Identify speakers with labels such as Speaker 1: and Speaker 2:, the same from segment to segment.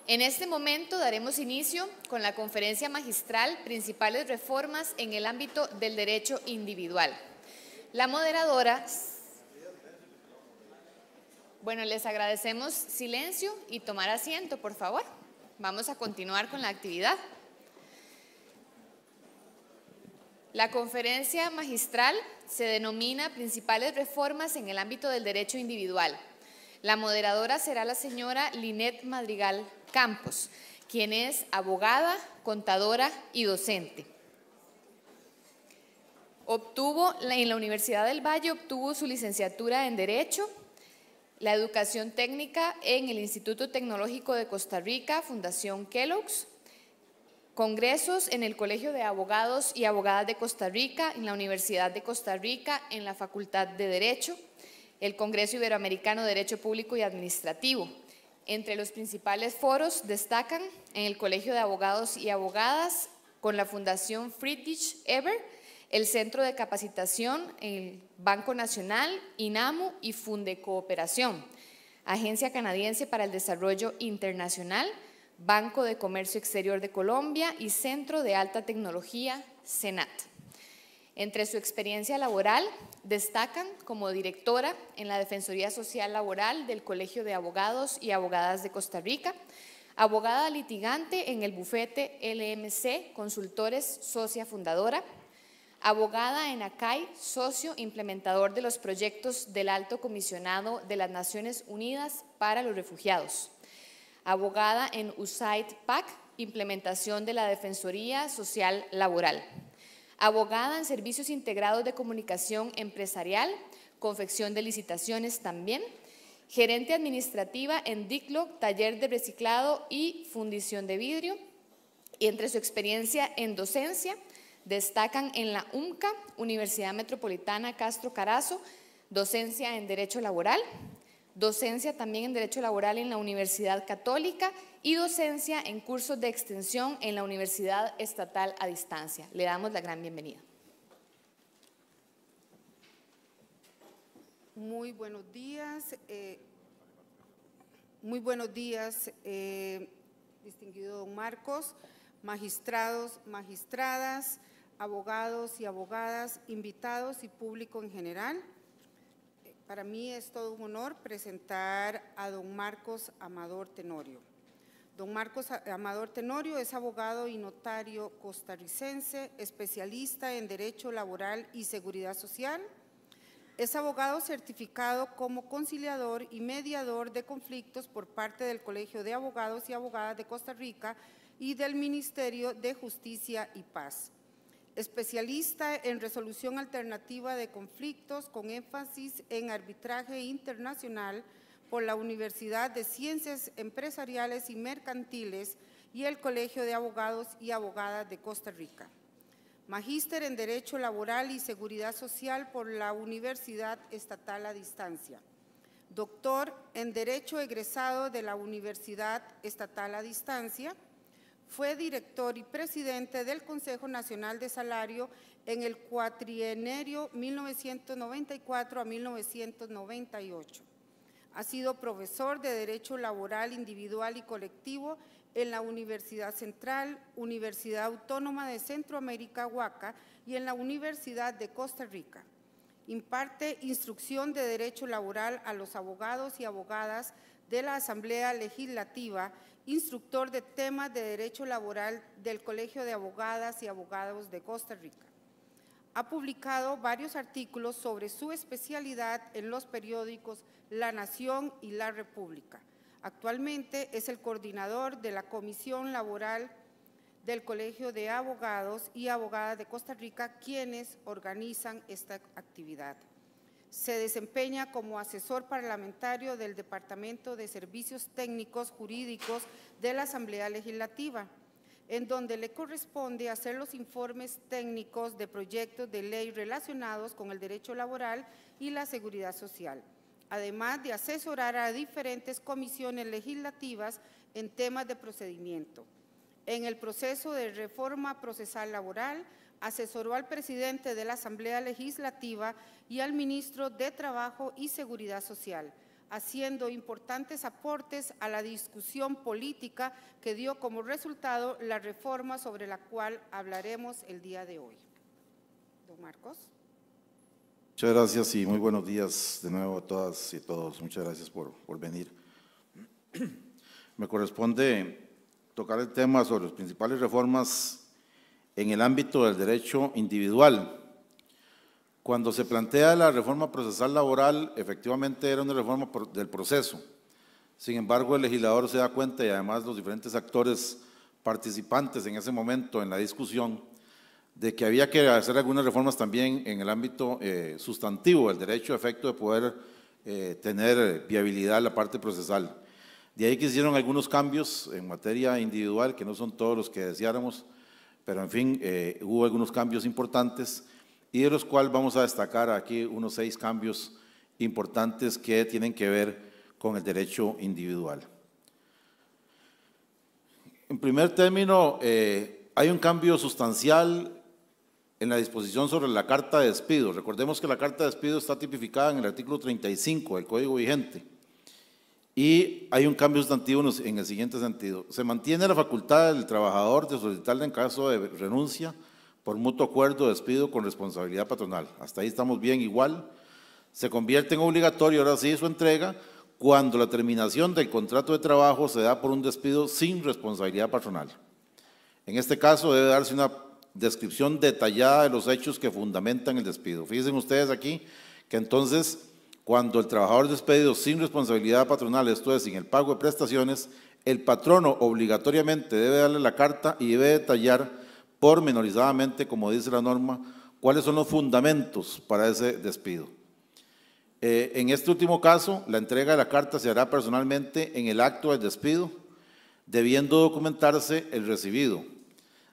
Speaker 1: En este momento daremos inicio con la conferencia magistral Principales reformas en el ámbito del derecho individual. La moderadora... Bueno, les agradecemos silencio y tomar asiento, por favor. Vamos a continuar con la actividad. La conferencia magistral se denomina Principales reformas en el ámbito del derecho individual. La moderadora será la señora Linet Madrigal Campos, quien es abogada, contadora y docente. En la Universidad del Valle obtuvo su licenciatura en Derecho, la educación técnica en el Instituto Tecnológico de Costa Rica, Fundación Kellogg's, congresos en el Colegio de Abogados y Abogadas de Costa Rica, en la Universidad de Costa Rica, en la Facultad de Derecho, el Congreso Iberoamericano de Derecho Público y Administrativo. Entre los principales foros destacan en el Colegio de Abogados y Abogadas, con la Fundación Friedrich Ebert, el Centro de Capacitación, el Banco Nacional, INAMU y Fundecooperación, Agencia Canadiense para el Desarrollo Internacional, Banco de Comercio Exterior de Colombia y Centro de Alta Tecnología, CENAT. Entre su experiencia laboral destacan como directora en la Defensoría Social Laboral del Colegio de Abogados y Abogadas de Costa Rica, abogada litigante en el bufete LMC Consultores, socia fundadora, abogada en ACAI, socio implementador de los proyectos del Alto Comisionado de las Naciones Unidas para los Refugiados, abogada en USAID PAC, implementación de la Defensoría Social Laboral, abogada en servicios integrados de comunicación empresarial, confección de licitaciones también, gerente administrativa en DICLOC, taller de reciclado y fundición de vidrio. Y entre su experiencia en docencia, destacan en la UMCA, Universidad Metropolitana Castro Carazo, docencia en Derecho Laboral, docencia también en Derecho Laboral en la Universidad Católica y docencia en cursos de extensión en la Universidad Estatal a Distancia. Le damos la gran bienvenida.
Speaker 2: Muy buenos días, distinguido don Marcos, magistrados, magistradas, abogados y abogadas, invitados y público en general. Para mí es todo un honor presentar a don Marcos Amador Tenorio. Don Marcos Amador Tenorio es abogado y notario costarricense, especialista en Derecho Laboral y Seguridad Social. Es abogado certificado como conciliador y mediador de conflictos por parte del Colegio de Abogados y Abogadas de Costa Rica y del Ministerio de Justicia y Paz. Especialista en resolución alternativa de conflictos con énfasis en arbitraje internacional por la Universidad de Ciencias Empresariales y Mercantiles y el Colegio de Abogados y Abogadas de Costa Rica. Magíster en Derecho Laboral y Seguridad Social por la Universidad Estatal a Distancia. Doctor en Derecho egresado de la Universidad Estatal a Distancia. Fue director y presidente del Consejo Nacional de Salario en el cuatrienio 1994 a 1998. Ha sido profesor de Derecho Laboral Individual y Colectivo en la Universidad Central, Universidad Autónoma de Centroamérica, Huaca, y en la Universidad de Costa Rica. Imparte instrucción de Derecho Laboral a los abogados y abogadas de la Asamblea Legislativa, instructor de temas de Derecho Laboral del Colegio de Abogadas y Abogados de Costa Rica. Ha publicado varios artículos sobre su especialidad en los periódicos La Nación y La República. Actualmente es el coordinador de la Comisión Laboral del Colegio de Abogados y Abogadas de Costa Rica, quienes organizan esta actividad. Se desempeña como asesor parlamentario del Departamento de Servicios Técnicos Jurídicos de la Asamblea Legislativa, en donde le corresponde hacer los informes técnicos de proyectos de ley relacionados con el derecho laboral y la seguridad social, además de asesorar a diferentes comisiones legislativas en temas de procedimiento. En el proceso de reforma procesal laboral, asesoró al presidente de la Asamblea Legislativa y al ministro de Trabajo y Seguridad Social, haciendo importantes aportes a la discusión política que dio como resultado la reforma sobre la cual hablaremos el día de hoy. Don Marcos.
Speaker 3: Muchas gracias y muy buenos días de nuevo a todas y todos. Muchas gracias por venir. Me corresponde tocar el tema sobre las principales reformas en el ámbito del derecho individual. Cuando se plantea la reforma procesal laboral, efectivamente era una reforma del proceso. Sin embargo, el legislador se da cuenta, y además los diferentes actores participantes en ese momento en la discusión, de que había que hacer algunas reformas también en el ámbito sustantivo del derecho a efecto de poder tener viabilidad en la parte procesal. De ahí que hicieron algunos cambios en materia individual, que no son todos los que deseáramos, pero en fin, hubo algunos cambios importantes, y de los cuales vamos a destacar aquí unos 6 cambios importantes que tienen que ver con el derecho individual. En primer término, hay un cambio sustancial en la disposición sobre la carta de despido. Recordemos que la carta de despido está tipificada en el artículo 35 del Código vigente, y hay un cambio sustantivo en el siguiente sentido. Se mantiene la facultad del trabajador de solicitarle en caso de renuncia por mutuo acuerdo de despido con responsabilidad patronal. Hasta ahí estamos bien igual. Se convierte en obligatorio, ahora sí, su entrega cuando la terminación del contrato de trabajo se da por un despido sin responsabilidad patronal. En este caso debe darse una descripción detallada de los hechos que fundamentan el despido. Fíjense ustedes aquí que entonces, cuando el trabajador es despedido sin responsabilidad patronal, esto es, sin el pago de prestaciones, el patrono obligatoriamente debe darle la carta y debe detallar pormenorizadamente, como dice la norma, cuáles son los fundamentos para ese despido. En este último caso, la entrega de la carta se hará personalmente en el acto del despido, debiendo documentarse el recibido.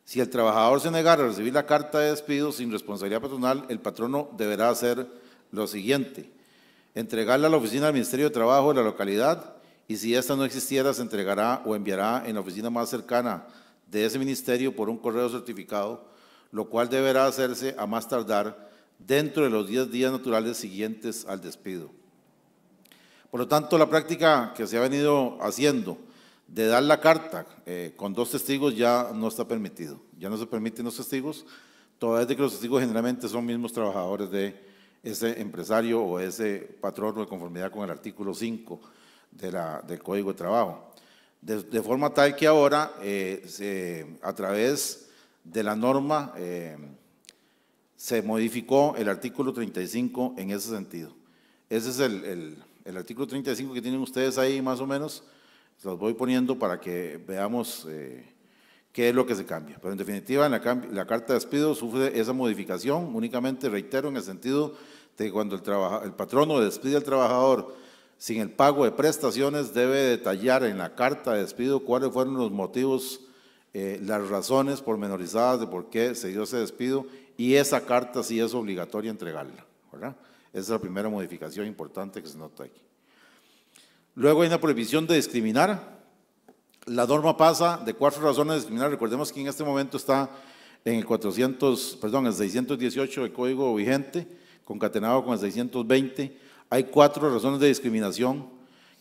Speaker 3: Si el trabajador se negara a recibir la carta de despido sin responsabilidad patronal, el patrono deberá hacer lo siguiente: entregarla a la oficina del Ministerio de Trabajo de la localidad, y si esta no existiera, se entregará o enviará en la oficina más cercana de ese ministerio por un correo certificado, lo cual deberá hacerse a más tardar dentro de los 10 días naturales siguientes al despido. Por lo tanto, la práctica que se ha venido haciendo de dar la carta con 2 testigos ya no está permitido. Ya no se permiten los testigos, toda vez de que los testigos generalmente son mismos trabajadores de ese empresario o ese patrono de conformidad con el artículo 5 del Código de Trabajo. De forma tal que ahora, a través de la norma, se modificó el artículo 35 en ese sentido. Ese es el artículo 35 que tienen ustedes ahí más o menos. Los voy poniendo para que veamos qué es lo que se cambia. Pero en definitiva, la carta de despido sufre esa modificación, únicamente, reitero, en el sentido de que cuando el patrono despide al trabajador sin el pago de prestaciones, debe detallar en la carta de despido cuáles fueron los motivos, las razones pormenorizadas de por qué se dio ese despido, y esa carta sí es obligatoria entregarla, ¿verdad? Esa es la primera modificación importante que se nota aquí. Luego hay una prohibición de discriminar. La norma pasa de 4 razones de discriminar. Recordemos que en este momento está en el 618 del Código vigente, concatenado con el 620. Hay 4 razones de discriminación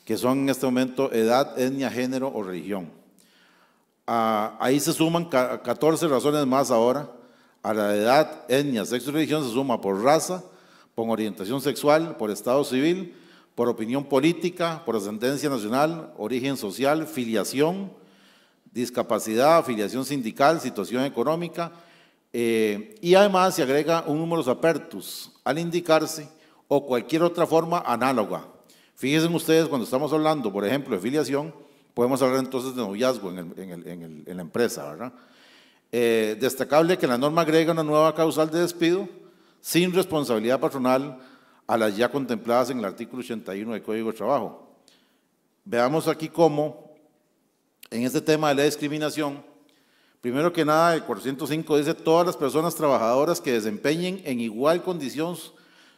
Speaker 3: que son en este momento edad, etnia, género o religión. Ahí se suman 14 razones más ahora. A la edad, etnia, sexo y religión se suma por raza, por orientación sexual, por estado civil, por opinión política, por ascendencia nacional, origen social, filiación, discapacidad, afiliación sindical, situación económica, y además se agrega un numerus apertus al indicarse o cualquier otra forma análoga. Fíjense ustedes, cuando estamos hablando, por ejemplo, de filiación, podemos hablar entonces de noviazgo en la empresa, ¿verdad? Destacable que la norma agrega una nueva causal de despido sin responsabilidad patronal a las ya contempladas en el artículo 81 del Código de Trabajo. Veamos aquí cómo, en este tema de la discriminación, primero que nada, el 405 dice: todas las personas trabajadoras que desempeñen en igual condición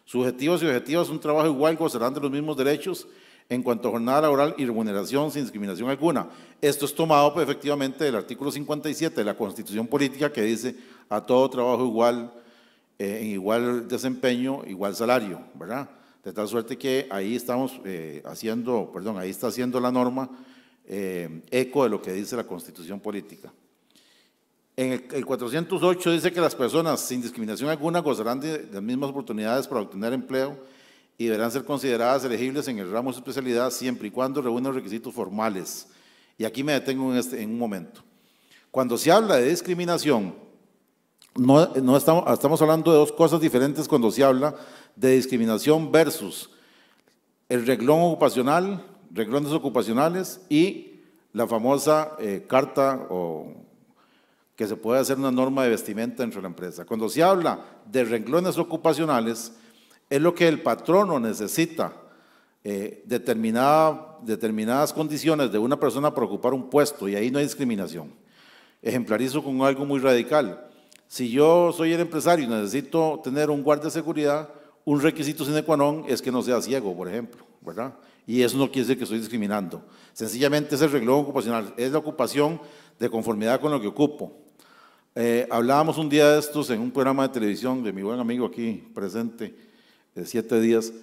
Speaker 3: subjetivos y objetivos un trabajo igual gozarán de los mismos derechos en cuanto a jornada laboral y remuneración sin discriminación alguna. Esto es tomado pues, efectivamente del artículo 57 de la Constitución Política, que dice: a todo trabajo igual, en igual desempeño, igual salario, ¿verdad? de tal suerte que ahí estamos ahí está haciendo la norma eco de lo que dice la Constitución Política. En el 408 dice que las personas sin discriminación alguna gozarán de las mismas oportunidades para obtener empleo y deberán ser consideradas elegibles en el ramo de su especialidad siempre y cuando reúnan requisitos formales. Y aquí me detengo en un momento. Cuando se habla de discriminación, no estamos hablando de dos cosas diferentes cuando se habla de discriminación versus el reglón ocupacional, reglones ocupacionales y la famosa carta que se puede hacer una norma de vestimenta dentro de la empresa. Cuando se habla de renglones ocupacionales, es lo que el patrono necesita, determinadas condiciones de una persona para ocupar un puesto, y ahí no hay discriminación. Ejemplarizo con algo muy radical. Si yo soy el empresario y necesito tener un guardia de seguridad, un requisito sine qua non es que no sea ciego, por ejemplo, ¿verdad? Y eso no quiere decir que estoy discriminando. Sencillamente es el renglón ocupacional, es la ocupación de conformidad con lo que ocupo. Hablábamos un día de estos en un programa de televisión de mi buen amigo aquí presente, de 7 días,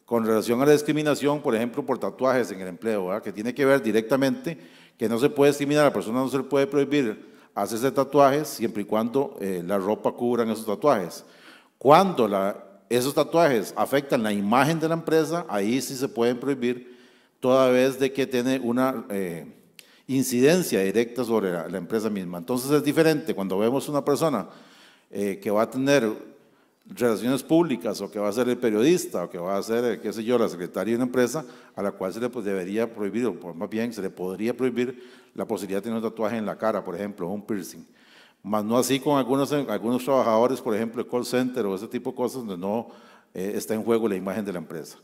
Speaker 3: con relación a la discriminación, por ejemplo, por tatuajes en el empleo, ¿verdad? Que tiene que ver directamente que no se puede discriminar, a la persona no se le puede prohibir hacerse tatuajes siempre y cuando la ropa cubran esos tatuajes. Cuando esos tatuajes afectan la imagen de la empresa, ahí sí se pueden prohibir, toda vez de que tiene una incidencia directa sobre la empresa misma. Entonces es diferente cuando vemos una persona que va a tener relaciones públicas o que va a ser el periodista o que va a ser, qué sé yo, la secretaria de una empresa a la cual se le debería prohibir, o más bien se le podría prohibir la posibilidad de tener un tatuaje en la cara, por ejemplo, un piercing. Más no así con algunos trabajadores, por ejemplo, de call center o ese tipo de cosas donde no está en juego la imagen de la empresa.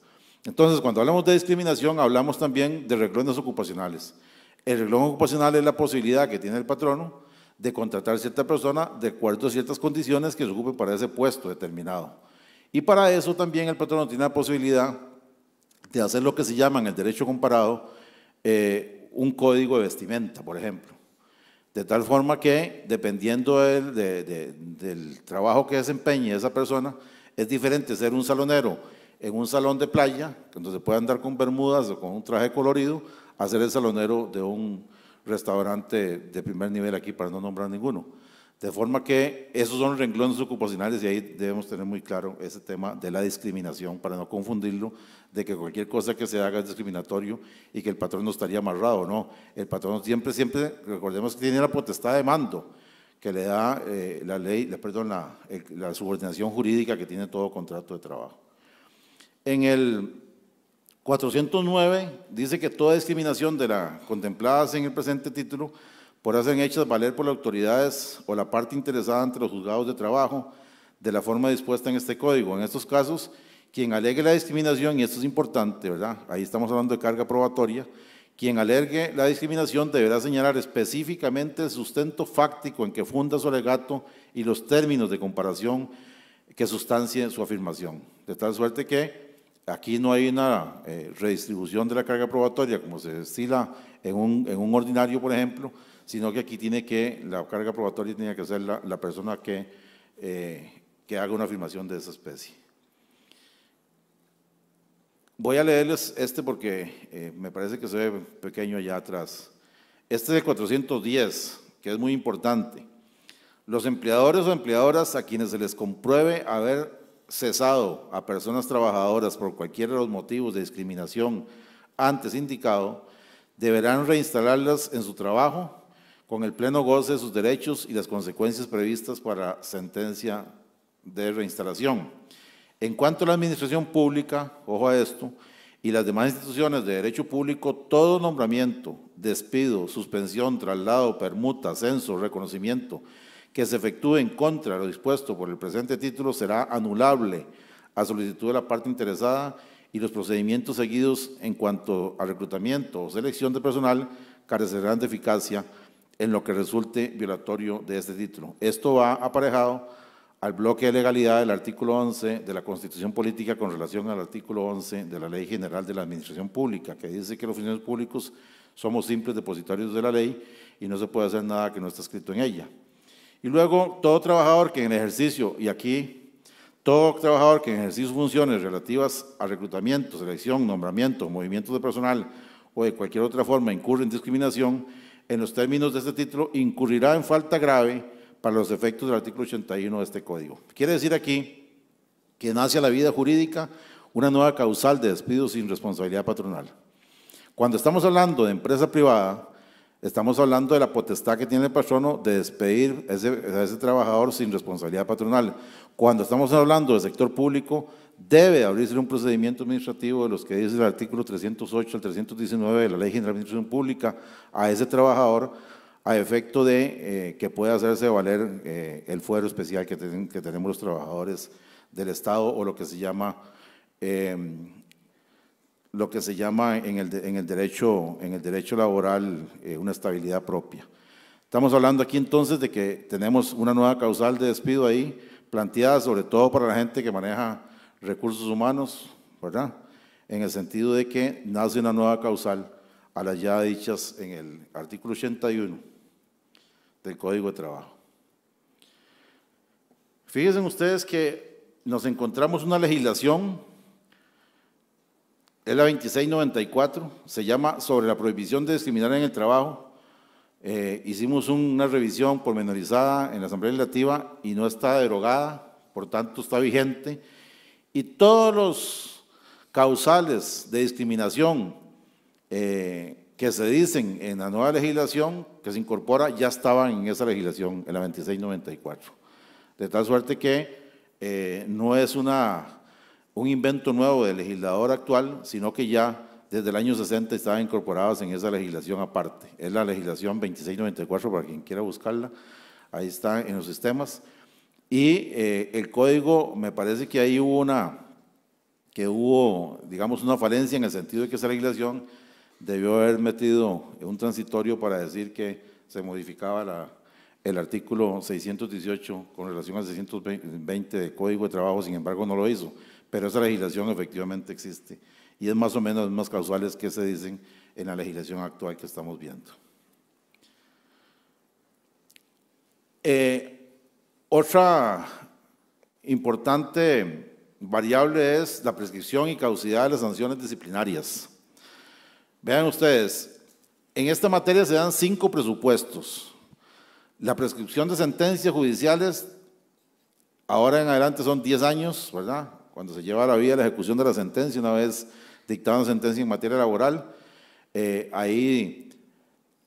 Speaker 3: Entonces, cuando hablamos de discriminación, hablamos también de renglones ocupacionales. El renglón ocupacional es la posibilidad que tiene el patrono de contratar a cierta persona de acuerdo a ciertas condiciones que se ocupe para ese puesto determinado. Y para eso también el patrono tiene la posibilidad de hacer lo que se llama en el derecho comparado un código de vestimenta, por ejemplo. De tal forma que, dependiendo del trabajo que desempeñe esa persona, es diferente ser un salonero en un salón de playa, donde se puede andar con bermudas o con un traje colorido, a ser el salonero de un restaurante de primer nivel aquí, para no nombrar ninguno. De forma que esos son renglones ocupacionales y ahí debemos tener muy claro ese tema de la discriminación, para no confundirlo de que cualquier cosa que se haga es discriminatorio y que el patrón no estaría amarrado, no. El patrón siempre, recordemos que tiene la potestad de mando que le da la ley, la subordinación jurídica que tiene todo contrato de trabajo. En el 409 dice que toda discriminación de la contempladas en el presente título podrá ser hechas valer por las autoridades o la parte interesada ante los juzgados de trabajo de la forma dispuesta en este código. En estos casos, quien alegue la discriminación, y esto es importante, ¿verdad? Ahí estamos hablando de carga probatoria, quien alegue la discriminación deberá señalar específicamente el sustento fáctico en que funda su alegato y los términos de comparación que sustancien su afirmación. De tal suerte que aquí no hay una redistribución de la carga probatoria como se estila en un ordinario, por ejemplo, sino que aquí la carga probatoria tiene que ser la persona que haga una afirmación de esa especie. Voy a leerles porque me parece que se ve pequeño allá atrás. Este es el 410, que es muy importante. Los empleadores o empleadoras a quienes se les compruebe haber cesado a personas trabajadoras por cualquiera de los motivos de discriminación antes indicado, deberán reinstalarlas en su trabajo con el pleno goce de sus derechos y las consecuencias previstas para sentencia de reinstalación. En cuanto a la administración pública, ojo a esto, y las demás instituciones de derecho público, todo nombramiento, despido, suspensión, traslado, permuta, ascenso, reconocimiento que se efectúe en contra de lo dispuesto por el presente título será anulable a solicitud de la parte interesada y los procedimientos seguidos en cuanto a reclutamiento o selección de personal carecerán de eficacia en lo que resulte violatorio de este título. Esto va aparejado al bloque de legalidad del artículo 11 de la Constitución Política con relación al artículo 11 de la Ley General de la Administración Pública, que dice que los funcionarios públicos somos simples depositarios de la ley y no se puede hacer nada que no esté escrito en ella. Y luego, todo trabajador que en el ejercicio, y aquí Todo trabajador que en ejercicio de funciones relativas a reclutamiento, selección, nombramiento, movimientos de personal o de cualquier otra forma incurre en discriminación, en los términos de este título, incurrirá en falta grave para los efectos del artículo 81 de este Código. Quiere decir aquí que nace a la vida jurídica una nueva causal de despido sin responsabilidad patronal. Cuando estamos hablando de empresa privada, estamos hablando de la potestad que tiene el patrono de despedir a ese trabajador sin responsabilidad patronal. Cuando estamos hablando del sector público, debe abrirse un procedimiento administrativo de los que dice el artículo 308 al 319 de la Ley General de Administración Pública a ese trabajador a efecto de que pueda hacerse valer el fuero especial que tenemos los trabajadores del Estado o lo que se llama en el derecho laboral una estabilidad propia. Estamos hablando aquí entonces de que tenemos una nueva causal de despido ahí, planteada sobre todo para la gente que maneja recursos humanos, ¿verdad? En el sentido de que nace una nueva causal a las ya dichas en el artículo 81 del Código de Trabajo. Fíjense ustedes que nos encontramos una legislación, es la 2694, se llama sobre la prohibición de discriminar en el trabajo. Hicimos una revisión pormenorizada en la Asamblea Legislativa y no está derogada, por tanto está vigente. Y todos los causales de discriminación que se dicen en la nueva legislación que se incorpora ya estaban en esa legislación, en la 2694. De tal suerte que no es un invento nuevo del legislador actual, sino que ya desde el año 60 estaban incorporadas en esa legislación aparte. Es la legislación 2694 para quien quiera buscarla, ahí está en los sistemas. Y el código, me parece que ahí hubo, digamos, una falencia en el sentido de que esa legislación debió haber metido un transitorio para decir que se modificaba el artículo 618 con relación al 620 del Código de Trabajo, sin embargo no lo hizo, pero esa legislación efectivamente existe y es más o menos las mismas causales que se dicen en la legislación actual que estamos viendo. Otra importante variable es la prescripción y caducidad de las sanciones disciplinarias. Vean ustedes, en esta materia se dan 5 presupuestos. La prescripción de sentencias judiciales, ahora en adelante son 10 años, ¿verdad? Cuando se lleva a la vida la ejecución de la sentencia, una vez dictada una sentencia en materia laboral, ahí,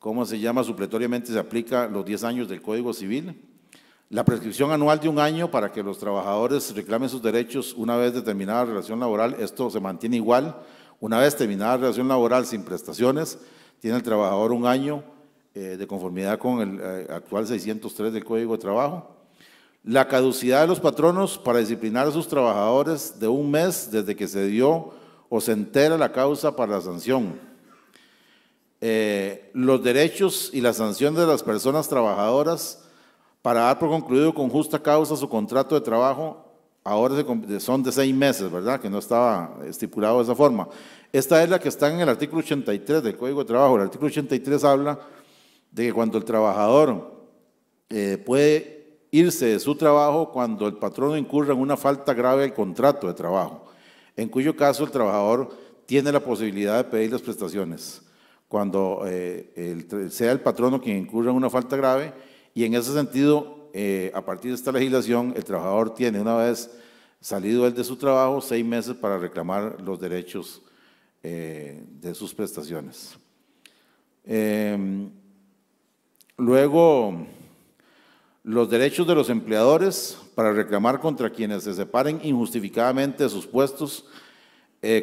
Speaker 3: ¿cómo se llama? Supletoriamente se aplica los 10 años del Código Civil. La prescripción anual de 1 año para que los trabajadores reclamen sus derechos una vez determinada la relación laboral, esto se mantiene igual. Una vez terminada la relación laboral sin prestaciones, tiene el trabajador 1 año de conformidad con el actual 603 del Código de Trabajo. La caducidad de los patronos para disciplinar a sus trabajadores de 1 mes desde que se dio o se entera la causa para la sanción. Los derechos y las sanciones de las personas trabajadoras para dar por concluido con justa causa su contrato de trabajo, ahora son de 6 meses, ¿verdad? Que no estaba estipulado de esa forma. Esta es la que está en el artículo 83 del Código de Trabajo. El artículo 83 habla de que cuando el trabajador puede irse de su trabajo cuando el patrono incurra en una falta grave del contrato de trabajo, en cuyo caso el trabajador tiene la posibilidad de pedir las prestaciones, cuando sea el patrono quien incurra en una falta grave, y en ese sentido, a partir de esta legislación, el trabajador tiene, una vez salido él de su trabajo, 6 meses para reclamar los derechos de sus prestaciones. Luego, los derechos de los empleadores para reclamar contra quienes se separen injustificadamente de sus puestos,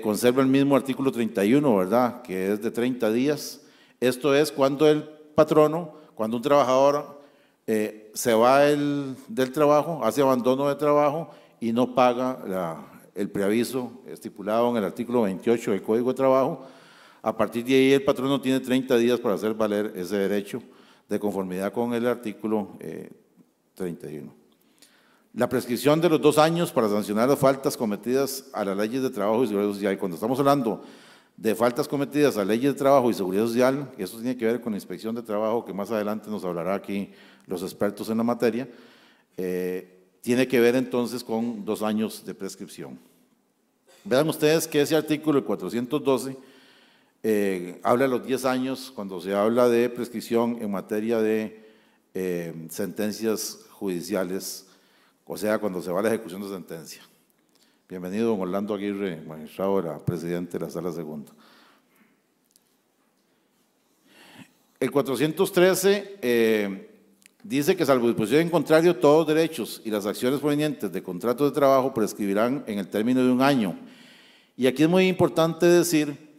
Speaker 3: conserva el mismo artículo 31, ¿verdad?, que es de 30 días. Esto es cuando el patrono, cuando un trabajador se va del trabajo, hace abandono de trabajo y no paga el preaviso estipulado en el artículo 28 del Código de Trabajo. A partir de ahí el patrono tiene 30 días para hacer valer ese derecho de conformidad con el artículo 31. La prescripción de los 2 años para sancionar las faltas cometidas a las leyes de trabajo y seguridad social. Cuando estamos hablando de faltas cometidas a leyes de trabajo y seguridad social, eso tiene que ver con la inspección de trabajo, que más adelante nos hablará aquí los expertos en la materia, tiene que ver entonces con 2 años de prescripción. Vean ustedes que ese artículo, el 412, habla de los 10 años cuando se habla de prescripción en materia de sentencias judiciales, o sea, cuando se va a la ejecución de sentencia. Bienvenido, don Orlando Aguirre, magistrado, era presidente de la Sala Segunda. El 413 dice que, salvo disposición en contrario, todos los derechos y las acciones provenientes de contratos de trabajo prescribirán en el término de 1 año. Y aquí es muy importante decir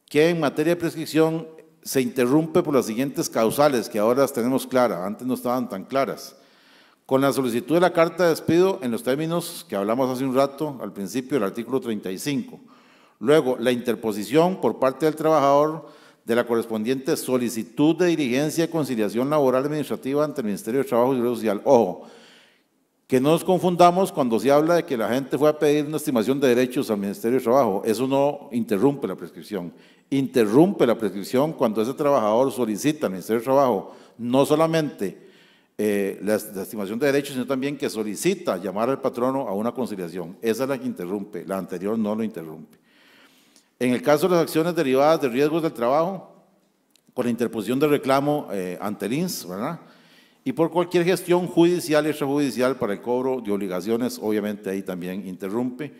Speaker 3: que en materia de prescripción se interrumpe por las siguientes causales, que ahora las tenemos claras, antes no estaban tan claras. Con la solicitud de la carta de despido en los términos que hablamos hace un rato, al principio del artículo 35. Luego, la interposición por parte del trabajador de la correspondiente solicitud de diligencia de conciliación laboral administrativa ante el Ministerio de Trabajo y Seguridad Social. Ojo, que no nos confundamos cuando se habla de que la gente fue a pedir una estimación de derechos al Ministerio de Trabajo. Eso no interrumpe la prescripción. Interrumpe la prescripción cuando ese trabajador solicita al Ministerio de Trabajo no solamente la estimación de derechos, sino también que solicita llamar al patrono a una conciliación. Esa es la que interrumpe, la anterior no lo interrumpe. En el caso de las acciones derivadas de riesgos del trabajo, con la interposición de reclamo ante el INS, ¿verdad? Y por cualquier gestión judicial y extrajudicial para el cobro de obligaciones, obviamente ahí también interrumpe,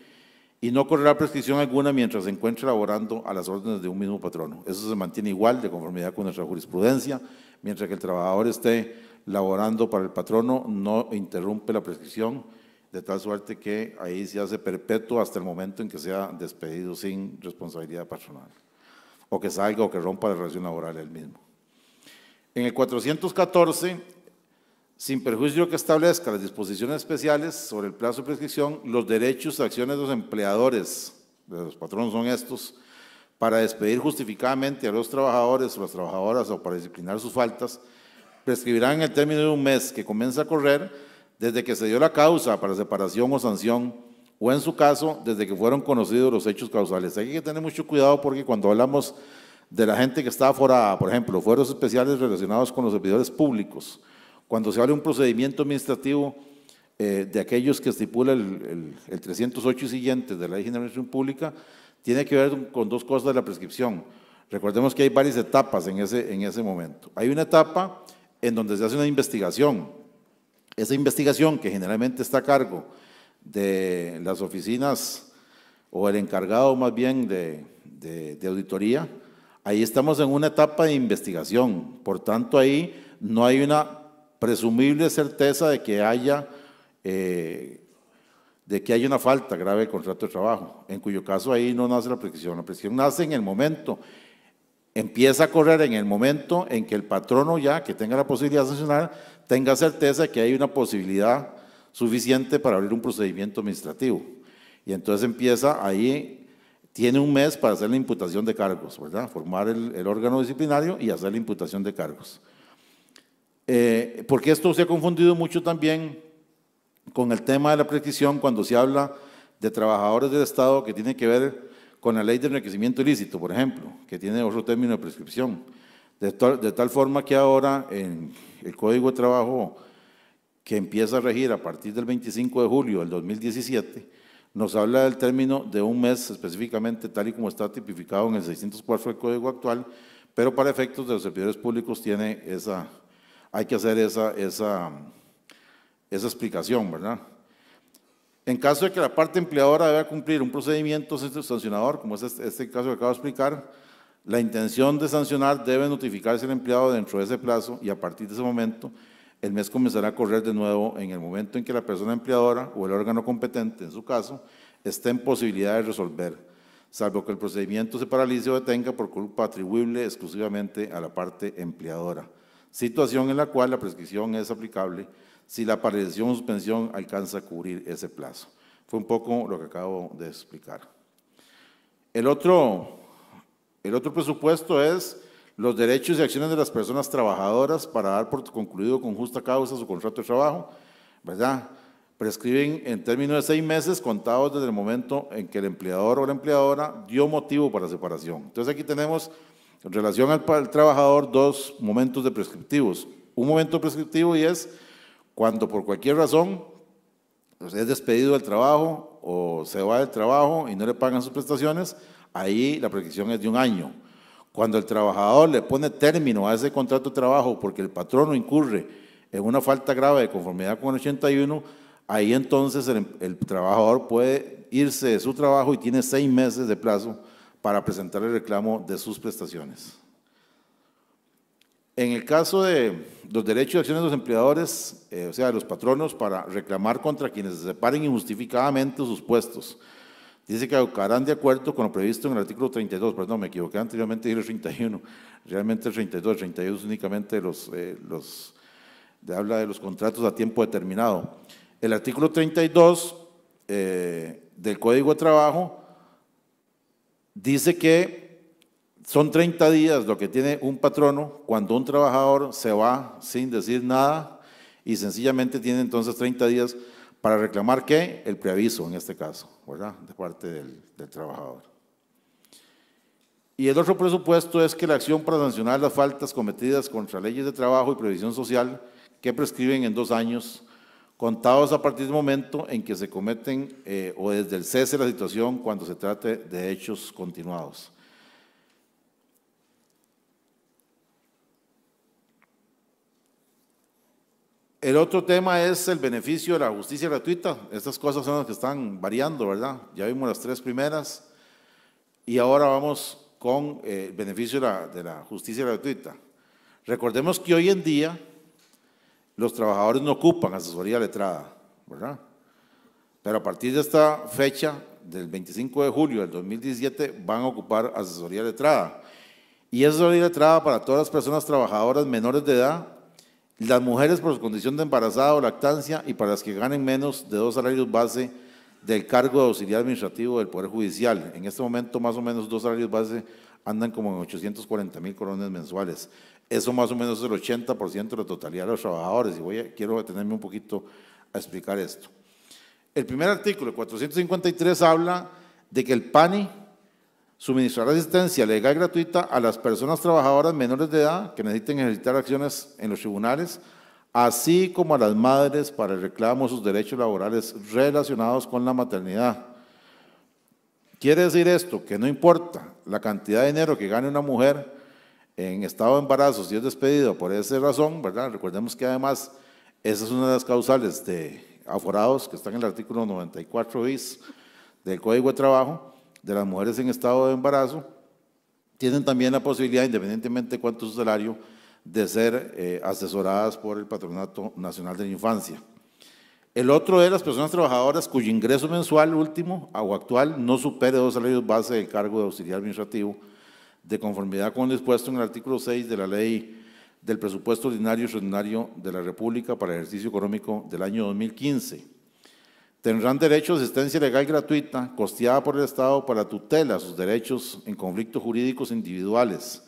Speaker 3: y no correrá prescripción alguna mientras se encuentre laborando a las órdenes de un mismo patrono. Eso se mantiene igual de conformidad con nuestra jurisprudencia, mientras que el trabajador esté laborando para el patrono, no interrumpe la prescripción, de tal suerte que ahí se hace perpetuo hasta el momento en que sea despedido sin responsabilidad patronal, o que salga o que rompa la relación laboral él mismo. En el 414, sin perjuicio que establezca las disposiciones especiales sobre el plazo de prescripción, los derechos y acciones de los empleadores, de los patronos son estos, para despedir justificadamente a los trabajadores o las trabajadoras o para disciplinar sus faltas, prescribirán en el término de 1 mes que comienza a correr desde que se dio la causa para separación o sanción, o en su caso, desde que fueron conocidos los hechos causales. Hay que tener mucho cuidado porque cuando hablamos de la gente que está aforada, por ejemplo, fueros especiales relacionados con los servidores públicos, cuando se habla de un procedimiento administrativo de aquellos que estipula el 308 y siguientes de la Ley General de Administración Pública, tiene que ver con 2 cosas de la prescripción. Recordemos que hay varias etapas en ese momento. Hay una etapa en donde se hace una investigación. Esa investigación, que generalmente está a cargo de las oficinas o el encargado más bien de auditoría, ahí estamos en una etapa de investigación. Por tanto, ahí no hay una presumible certeza de que haya una falta grave del contrato de trabajo, en cuyo caso ahí no nace la prescripción. La prescripción nace en el momento, empieza a correr en el momento en que el patrono ya, que tenga la posibilidad de sancionar, tenga certeza de que hay una posibilidad suficiente para abrir un procedimiento administrativo. Y entonces empieza ahí, tiene 1 mes para hacer la imputación de cargos, ¿verdad? Formar el órgano disciplinario y hacer la imputación de cargos. Porque esto se ha confundido mucho también con el tema de la prescripción cuando se habla de trabajadores del Estado que tiene que ver con la ley de enriquecimiento ilícito, por ejemplo, que tiene otro término de prescripción. De tal forma que ahora en el Código de Trabajo que empieza a regir a partir del 25 de julio del 2017, nos habla del término de 1 mes específicamente, tal y como está tipificado en el 604 del Código actual, pero para efectos de los servidores públicos hay que hacer esa explicación, ¿verdad? En caso de que la parte empleadora deba cumplir un procedimiento sancionador, como es este caso que acabo de explicar, la intención de sancionar debe notificarse al empleado dentro de ese plazo y a partir de ese momento el mes comenzará a correr de nuevo en el momento en que la persona empleadora o el órgano competente, en su caso, esté en posibilidad de resolver, salvo que el procedimiento se paralice o detenga por culpa atribuible exclusivamente a la parte empleadora, situación en la cual la prescripción es aplicable si la paralización o suspensión alcanza a cubrir ese plazo. Fue un poco lo que acabo de explicar. El otro presupuesto es los derechos y acciones de las personas trabajadoras para dar por concluido con justa causa su contrato de trabajo, ¿verdad? Prescriben en términos de 6 meses contados desde el momento en que el empleador o la empleadora dio motivo para separación. Entonces aquí tenemos, en relación al trabajador, 2 momentos de prescriptivos. Un momento prescriptivo y es cuando por cualquier razón es despedido del trabajo o se va del trabajo y no le pagan sus prestaciones, ahí la prescripción es de 1 año. Cuando el trabajador le pone término a ese contrato de trabajo porque el patrono incurre en una falta grave de conformidad con el 81, ahí entonces el trabajador puede irse de su trabajo y tiene 6 meses de plazo para presentar el reclamo de sus prestaciones. En el caso de los derechos y acciones de los empleadores, o sea, de los patronos, para reclamar contra quienes se separen injustificadamente sus puestos, dice que actuarán de acuerdo con lo previsto en el artículo 32, perdón, me equivoqué anteriormente, dije el 31, realmente el 32, 32 es únicamente habla de los contratos a tiempo determinado. El artículo 32 del Código de Trabajo dice que son 30 días lo que tiene un patrono cuando un trabajador se va sin decir nada y sencillamente tiene entonces 30 días para reclamar ¿qué? El preaviso en este caso, ¿verdad? De parte del trabajador. Y el otro presupuesto es que la acción para sancionar las faltas cometidas contra leyes de trabajo y previsión social que prescriben en 2 años, contados a partir del momento en que se cometen o desde el cese de la situación cuando se trate de hechos continuados. El otro tema es el beneficio de la justicia gratuita. Estas cosas son las que están variando, ¿verdad? Ya vimos las 3 primeras y ahora vamos con el beneficio de la justicia gratuita. Recordemos que hoy en día los trabajadores no ocupan asesoría letrada, ¿verdad? Pero a partir de esta fecha, del 25 de julio del 2017, van a ocupar asesoría letrada. Y asesoría letrada para todas las personas trabajadoras menores de edad, las mujeres por su condición de embarazada o lactancia y para las que ganen menos de 2 salarios base del cargo de auxiliar administrativo del Poder Judicial. En este momento más o menos 2 salarios base andan como en 840,000 colones mensuales. Eso más o menos es el 80% de la totalidad de los trabajadores y quiero detenerme un poquito a explicar esto. El primer artículo, 453, habla de que el PANI suministrará asistencia legal gratuita a las personas trabajadoras menores de edad que necesiten ejercitar acciones en los tribunales, así como a las madres para el reclamo de sus derechos laborales relacionados con la maternidad. Quiere decir esto que no importa la cantidad de dinero que gane una mujer en estado de embarazo, si es despedido por esa razón, ¿verdad? Recordemos que además esa es una de las causales de aforados que están en el artículo 94 bis del Código de Trabajo, de las mujeres en estado de embarazo, tienen también la posibilidad, independientemente de cuánto es su salario, de ser asesoradas por el Patronato Nacional de la Infancia. El otro es las personas trabajadoras cuyo ingreso mensual último o actual no supere 2 salarios base del cargo de auxiliar administrativo, de conformidad con lo dispuesto en el artículo 6 de la Ley del Presupuesto Ordinario y Extraordinario de la República para el ejercicio económico del año 2015. Tendrán derecho a asistencia legal gratuita costeada por el Estado para tutela sus derechos en conflictos jurídicos individuales.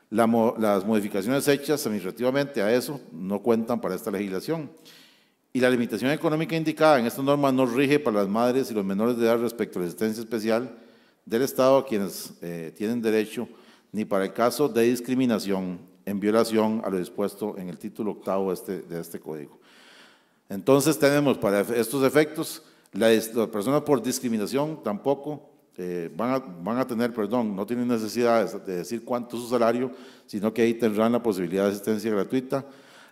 Speaker 3: Las modificaciones hechas administrativamente a eso no cuentan para esta legislación. Y la limitación económica indicada en esta norma no rige para las madres y los menores de edad respecto a la asistencia especial del Estado a quienes tienen derecho, ni para el caso de discriminación en violación a lo dispuesto en el título 8º de este código. Entonces tenemos para estos efectos, las personas por discriminación tampoco van a tener, no tienen necesidad de decir cuánto es su salario, sino que ahí tendrán la posibilidad de asistencia gratuita.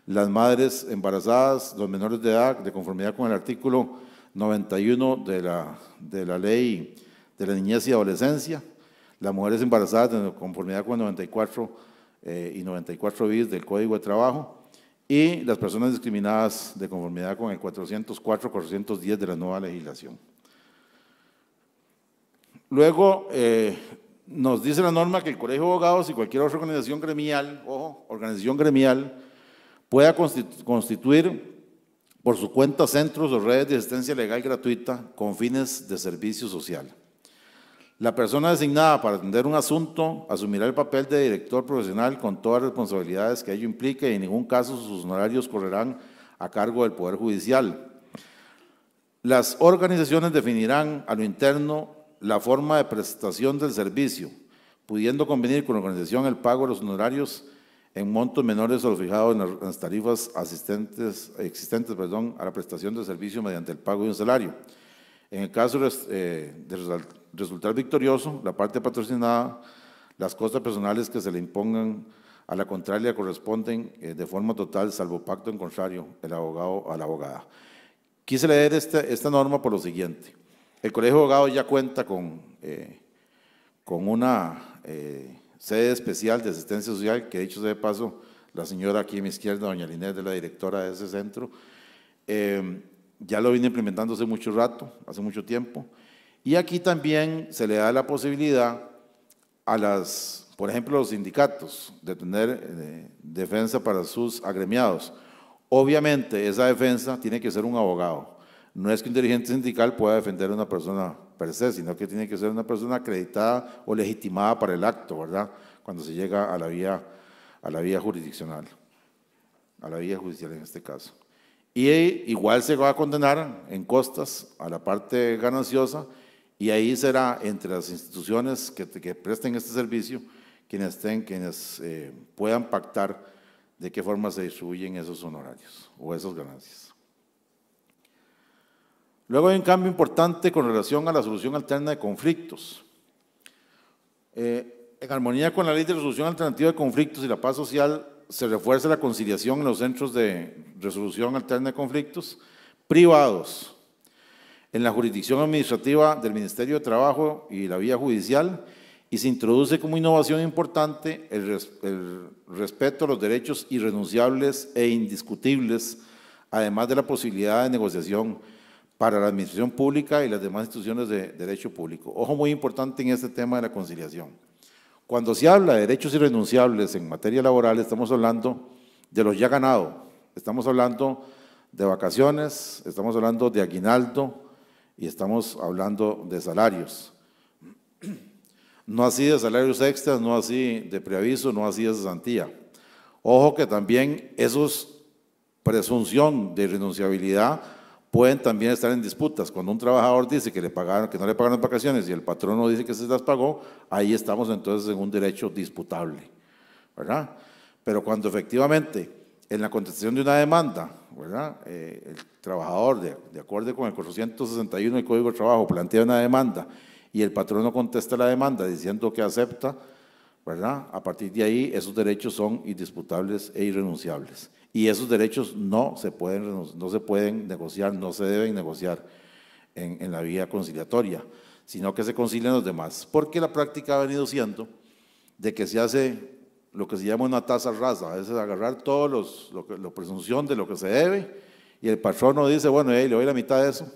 Speaker 3: Las madres embarazadas, los menores de edad, de conformidad con el artículo 91 de la Ley de la Niñez y Adolescencia, las mujeres embarazadas de conformidad con el 94 y 94 bis del Código de Trabajo, y las personas discriminadas de conformidad con el 404, 410 de la nueva legislación. Luego, nos dice la norma que el Colegio de Abogados y cualquier otra organización gremial, organización gremial, pueda constituir por su cuenta centros o redes de asistencia legal gratuita con fines de servicio social. La persona designada para atender un asunto asumirá el papel de director profesional con todas las responsabilidades que ello implique y en ningún caso sus honorarios correrán a cargo del Poder Judicial. Las organizaciones definirán a lo interno la forma de prestación del servicio, pudiendo convenir con la organización el pago de los honorarios en montos menores a los fijados en las tarifas existentes a la prestación de servicio mediante el pago de un salario. En el caso de resultar victorioso, la parte patrocinada, las costas personales que se le impongan a la contraria corresponden de forma total, salvo pacto en contrario, el abogado a la abogada. Quise leer esta norma por lo siguiente. El Colegio de Abogados ya cuenta con una sede especial de asistencia social, que dicho sea de paso, la señora aquí a mi izquierda, doña Linet, de la directora de ese centro, ya lo viene implementando hace mucho rato, hace mucho tiempo, y aquí también se le da la posibilidad a por ejemplo, los sindicatos, de tener defensa para sus agremiados. Obviamente, esa defensa tiene que ser un abogado. No es que un dirigente sindical pueda defender a una persona per se, sino que tiene que ser una persona acreditada o legitimada para el acto, ¿verdad? Cuando se llega a la vía jurisdiccional, a la vía judicial en este caso. Y igual se va a condenar en costas a la parte gananciosa, y ahí será entre las instituciones que presten este servicio quienes puedan pactar de qué forma se distribuyen esos honorarios o esas ganancias. Luego hay un cambio importante con relación a la solución alterna de conflictos. En armonía con la Ley de Resolución Alternativa de Conflictos y la Paz Social, se refuerza la conciliación en los centros de resolución alterna de conflictos privados, en la jurisdicción administrativa del Ministerio de Trabajo y la vía judicial, y se introduce como innovación importante el respeto a los derechos irrenunciables e indiscutibles, además de la posibilidad de negociación para la administración pública y las demás instituciones de derecho público. Ojo muy importante en este tema de la conciliación. Cuando se habla de derechos irrenunciables en materia laboral, estamos hablando de los ya ganados, estamos hablando de vacaciones, estamos hablando de aguinaldo y estamos hablando de salarios. No así de salarios extras, no así de preaviso, no así de cesantía. Ojo que también esos presunción de irrenunciabilidad pueden también estar en disputas. Cuando un trabajador dice que no le pagaron las vacaciones y el patrono dice que se las pagó, ahí estamos entonces en un derecho disputable, ¿verdad? Pero cuando efectivamente en la contestación de una demanda, ¿verdad? El trabajador, de acuerdo con el 461 del Código de Trabajo, plantea una demanda y el patrono contesta la demanda diciendo que acepta, ¿verdad? A partir de ahí, esos derechos son indisputables e irrenunciables. Y esos derechos no se pueden negociar, no se deben negociar en la vía conciliatoria, sino que se concilian los demás. Porque la práctica ha venido siendo de que se hace lo que se llama una tasa rasa, a veces agarrar todos la presunción de lo que se debe, y el patrono dice, bueno, le doy la mitad de eso,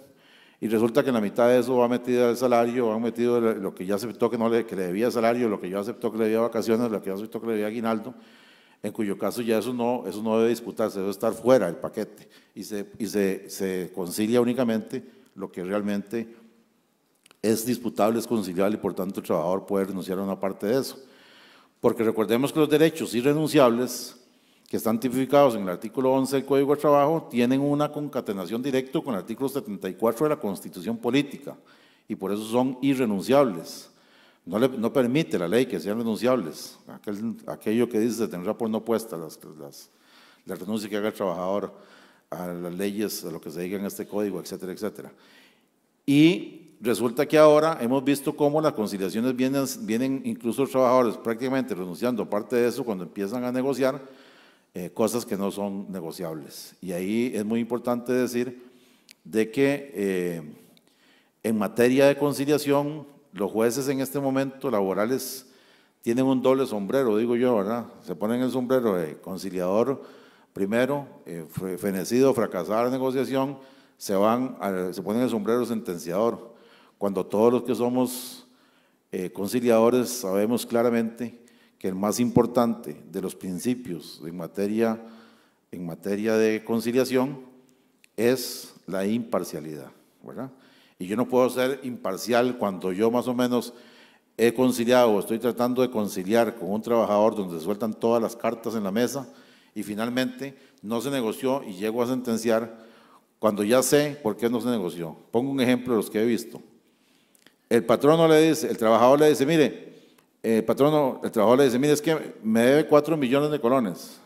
Speaker 3: y resulta que en la mitad de eso va metido el salario, va metido lo que ya aceptó que le debía salario, lo que ya aceptó que le debía vacaciones, lo que ya aceptó que le debía aguinaldo, en cuyo caso ya eso no debe disputarse, debe estar fuera del paquete, y se concilia únicamente lo que realmente es disputable, es conciliable, y por tanto el trabajador puede renunciar a una parte de eso. Porque recordemos que los derechos irrenunciables que están tipificados en el artículo 11 del Código de Trabajo tienen una concatenación directa con el artículo 74 de la Constitución Política, y por eso son irrenunciables. No permite la ley que sean renunciables. Aquello que dice se tendrá por no puesta la renuncia que haga el trabajador a las leyes, a lo que se diga en este código, etcétera, etcétera. Y resulta que ahora hemos visto cómo las conciliaciones vienen incluso los trabajadores prácticamente renunciando a parte de eso cuando empiezan a negociar cosas que no son negociables. Y ahí es muy importante decir de que en materia de conciliación, los jueces en este momento laborales tienen un doble sombrero, digo yo, ¿verdad? Se ponen el sombrero de conciliador primero, fenecido, fracasada la negociación, se ponen el sombrero sentenciador, cuando todos los que somos conciliadores sabemos claramente que el más importante de los principios en materia de conciliación es la imparcialidad, ¿verdad? Y yo no puedo ser imparcial cuando yo más o menos he conciliado o estoy tratando de conciliar con un trabajador donde se sueltan todas las cartas en la mesa y finalmente no se negoció y llego a sentenciar cuando ya sé por qué no se negoció. Pongo un ejemplo de los que he visto. El patrono le dice, el trabajador le dice, mire, el patrono, el trabajador le dice, mire, es que me debe 4 millones de colones.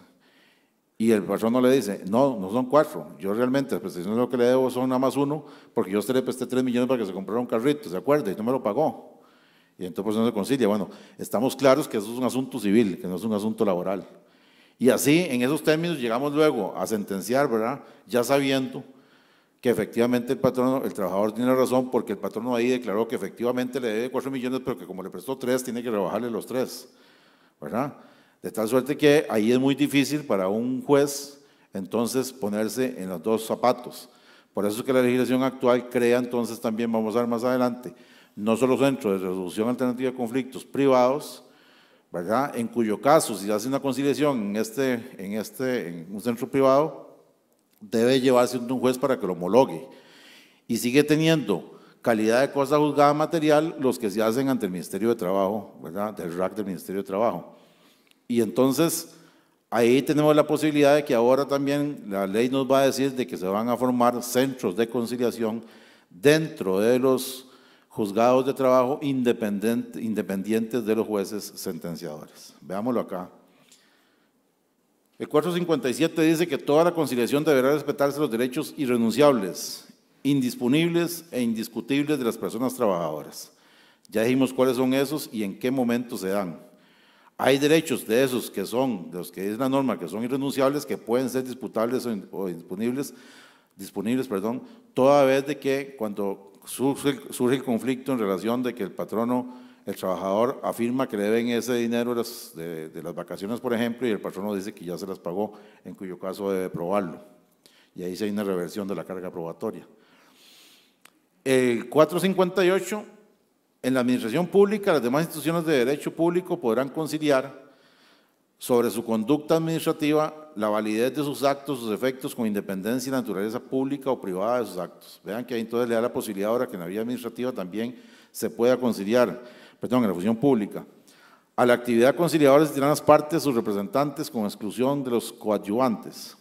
Speaker 3: Y el patrono le dice, no, no son 4, yo realmente las prestaciones lo que le debo son nada más 1, porque yo a usted le presté 3 millones para que se comprara un carrito, ¿se acuerda? Y no me lo pagó. Y entonces por eso no se concilia. Bueno, estamos claros que eso es un asunto civil, que no es un asunto laboral. Y así, en esos términos, llegamos luego a sentenciar, ¿verdad? Ya sabiendo que efectivamente el patrono, el trabajador tiene razón, porque el patrono ahí declaró que efectivamente le debe 4 millones, pero que como le prestó 3, tiene que rebajarle los 3, ¿verdad? De tal suerte que ahí es muy difícil para un juez entonces ponerse en los dos zapatos. Por eso es que la legislación actual crea entonces también, vamos a ver más adelante, no solo centros de resolución alternativa de conflictos privados, ¿verdad? En cuyo caso, si se hace una conciliación en un centro privado, debe llevarse un juez para que lo homologue. Y sigue teniendo calidad de cosa juzgada material los que se hacen ante el Ministerio de Trabajo, ¿verdad? Del RAC del Ministerio de Trabajo. Y entonces, ahí tenemos la posibilidad de que ahora también la ley nos va a decir de que se van a formar centros de conciliación dentro de los juzgados de trabajo independientes de los jueces sentenciadores. Veámoslo acá. El 457 dice que toda la conciliación deberá respetarse los derechos irrenunciables, indisponibles e indiscutibles de las personas trabajadoras. Ya dijimos cuáles son esos y en qué momento se dan. Hay derechos de esos que son, de los que es la norma, que son irrenunciables, que pueden ser disputables o disponibles, toda vez de que cuando surge el conflicto en relación de que el patrono, el trabajador afirma que le deben ese dinero de las vacaciones, por ejemplo, y el patrono dice que ya se las pagó, en cuyo caso debe probarlo. Y ahí sí hay una reversión de la carga probatoria. El 458, en la administración pública, las demás instituciones de derecho público podrán conciliar sobre su conducta administrativa la validez de sus actos, sus efectos, con independencia y naturaleza pública o privada de sus actos. Vean que ahí entonces le da la posibilidad ahora que en la vía administrativa también se pueda conciliar, en la función pública. A la actividad conciliadora se tiran las partes, sus representantes, con exclusión de los coadyuvantes.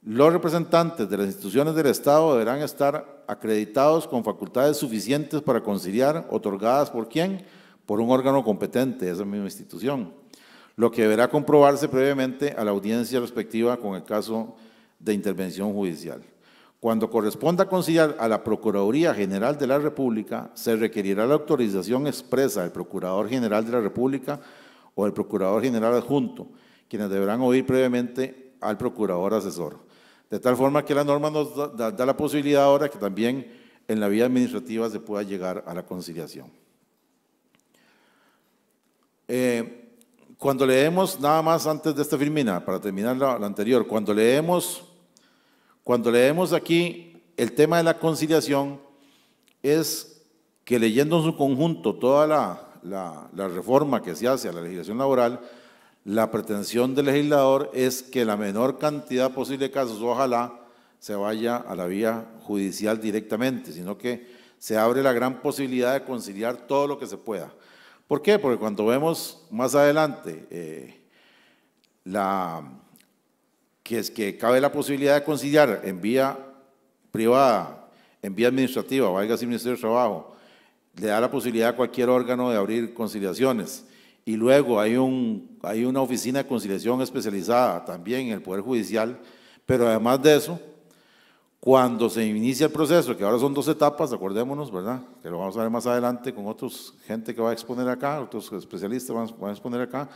Speaker 3: Los representantes de las instituciones del Estado deberán estar acreditados con facultades suficientes para conciliar, otorgadas ¿por quién? Por un órgano competente de esa misma institución, lo que deberá comprobarse previamente a la audiencia respectiva con el caso de intervención judicial. Cuando corresponda conciliar a la Procuraduría General de la República, se requerirá la autorización expresa del Procurador General de la República o del Procurador General Adjunto, quienes deberán oír previamente al Procurador Asesor. De tal forma que la norma nos da la posibilidad ahora que también en la vía administrativa se pueda llegar a la conciliación. Cuando leemos, nada más antes de esta firmina, para terminar la anterior, cuando leemos aquí el tema de la conciliación, es que leyendo en su conjunto toda la reforma que se hace a la legislación laboral, la pretensión del legislador es que la menor cantidad posible de casos, ojalá, se vaya a la vía judicial directamente, sino que se abre la gran posibilidad de conciliar todo lo que se pueda. ¿Por qué? Porque cuando vemos más adelante que cabe la posibilidad de conciliar en vía privada, en vía administrativa, valga así el Ministerio de Trabajo, le da la posibilidad a cualquier órgano de abrir conciliaciones. Y luego hay una oficina de conciliación especializada también en el Poder Judicial, pero además de eso, cuando se inicia el proceso, que ahora son 2 etapas, acordémonos, ¿verdad? Que lo vamos a ver más adelante con gente que va a exponer acá, otros especialistas van a exponer acá,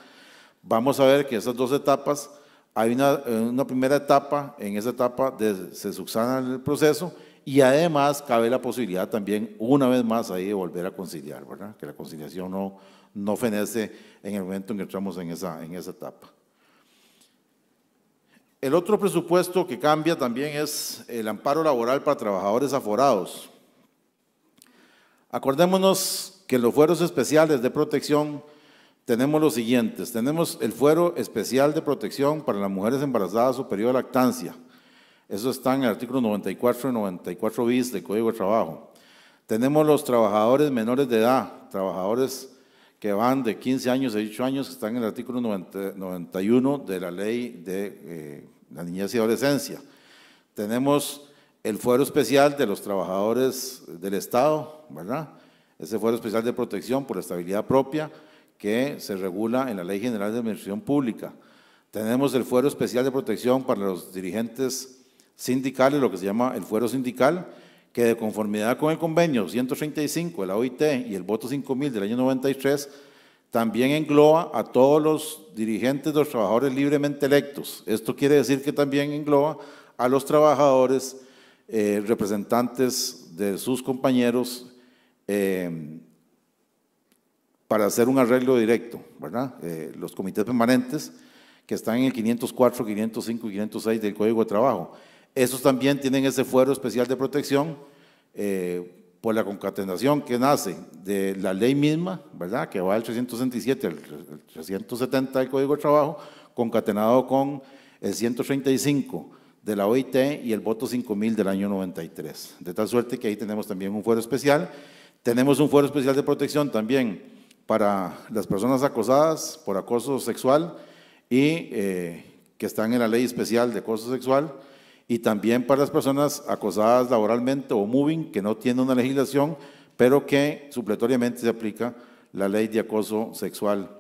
Speaker 3: vamos a ver que esas 2 etapas, hay una primera etapa, en esa etapa se subsana el proceso y además cabe la posibilidad también, una vez más, ahí de volver a conciliar, ¿verdad? Que la conciliación no fenece en el momento en que entramos en esa etapa. El otro presupuesto que cambia también es el amparo laboral para trabajadores aforados. Acordémonos que en los fueros especiales de protección tenemos los siguientes. Tenemos el fuero especial de protección para las mujeres embarazadas o periodo de lactancia. Eso está en el artículo 94 y 94 bis del Código de Trabajo. Tenemos los trabajadores menores de edad, trabajadores que van de 15 años a 18 años, que están en el artículo 91 de la Ley de la Niñez y Adolescencia. Tenemos el fuero especial de los trabajadores del Estado, ¿verdad? Ese fuero especial de protección por estabilidad propia, que se regula en la Ley General de Administración Pública. Tenemos el fuero especial de protección para los dirigentes sindicales, lo que se llama el fuero sindical, que de conformidad con el convenio 135 de la OIT y el voto 5000 del año 93, también engloba a todos los dirigentes de los trabajadores libremente electos. Esto quiere decir que también engloba a los trabajadores representantes de sus compañeros para hacer un arreglo directo, ¿verdad? Los comités permanentes que están en el 504, 505 y 506 del Código de Trabajo. Esos también tienen ese fuero especial de protección por la concatenación que nace de la ley misma, ¿verdad? Que va del 367 al 370 del Código de Trabajo, concatenado con el 135 de la OIT y el voto 5000 del año 93. De tal suerte que ahí tenemos también un fuero especial. Tenemos un fuero especial de protección también para las personas acosadas por acoso sexual y que están en la ley especial de acoso sexual, y también para las personas acosadas laboralmente o moving, que no tienen una legislación, pero que supletoriamente se aplica la ley de acoso sexual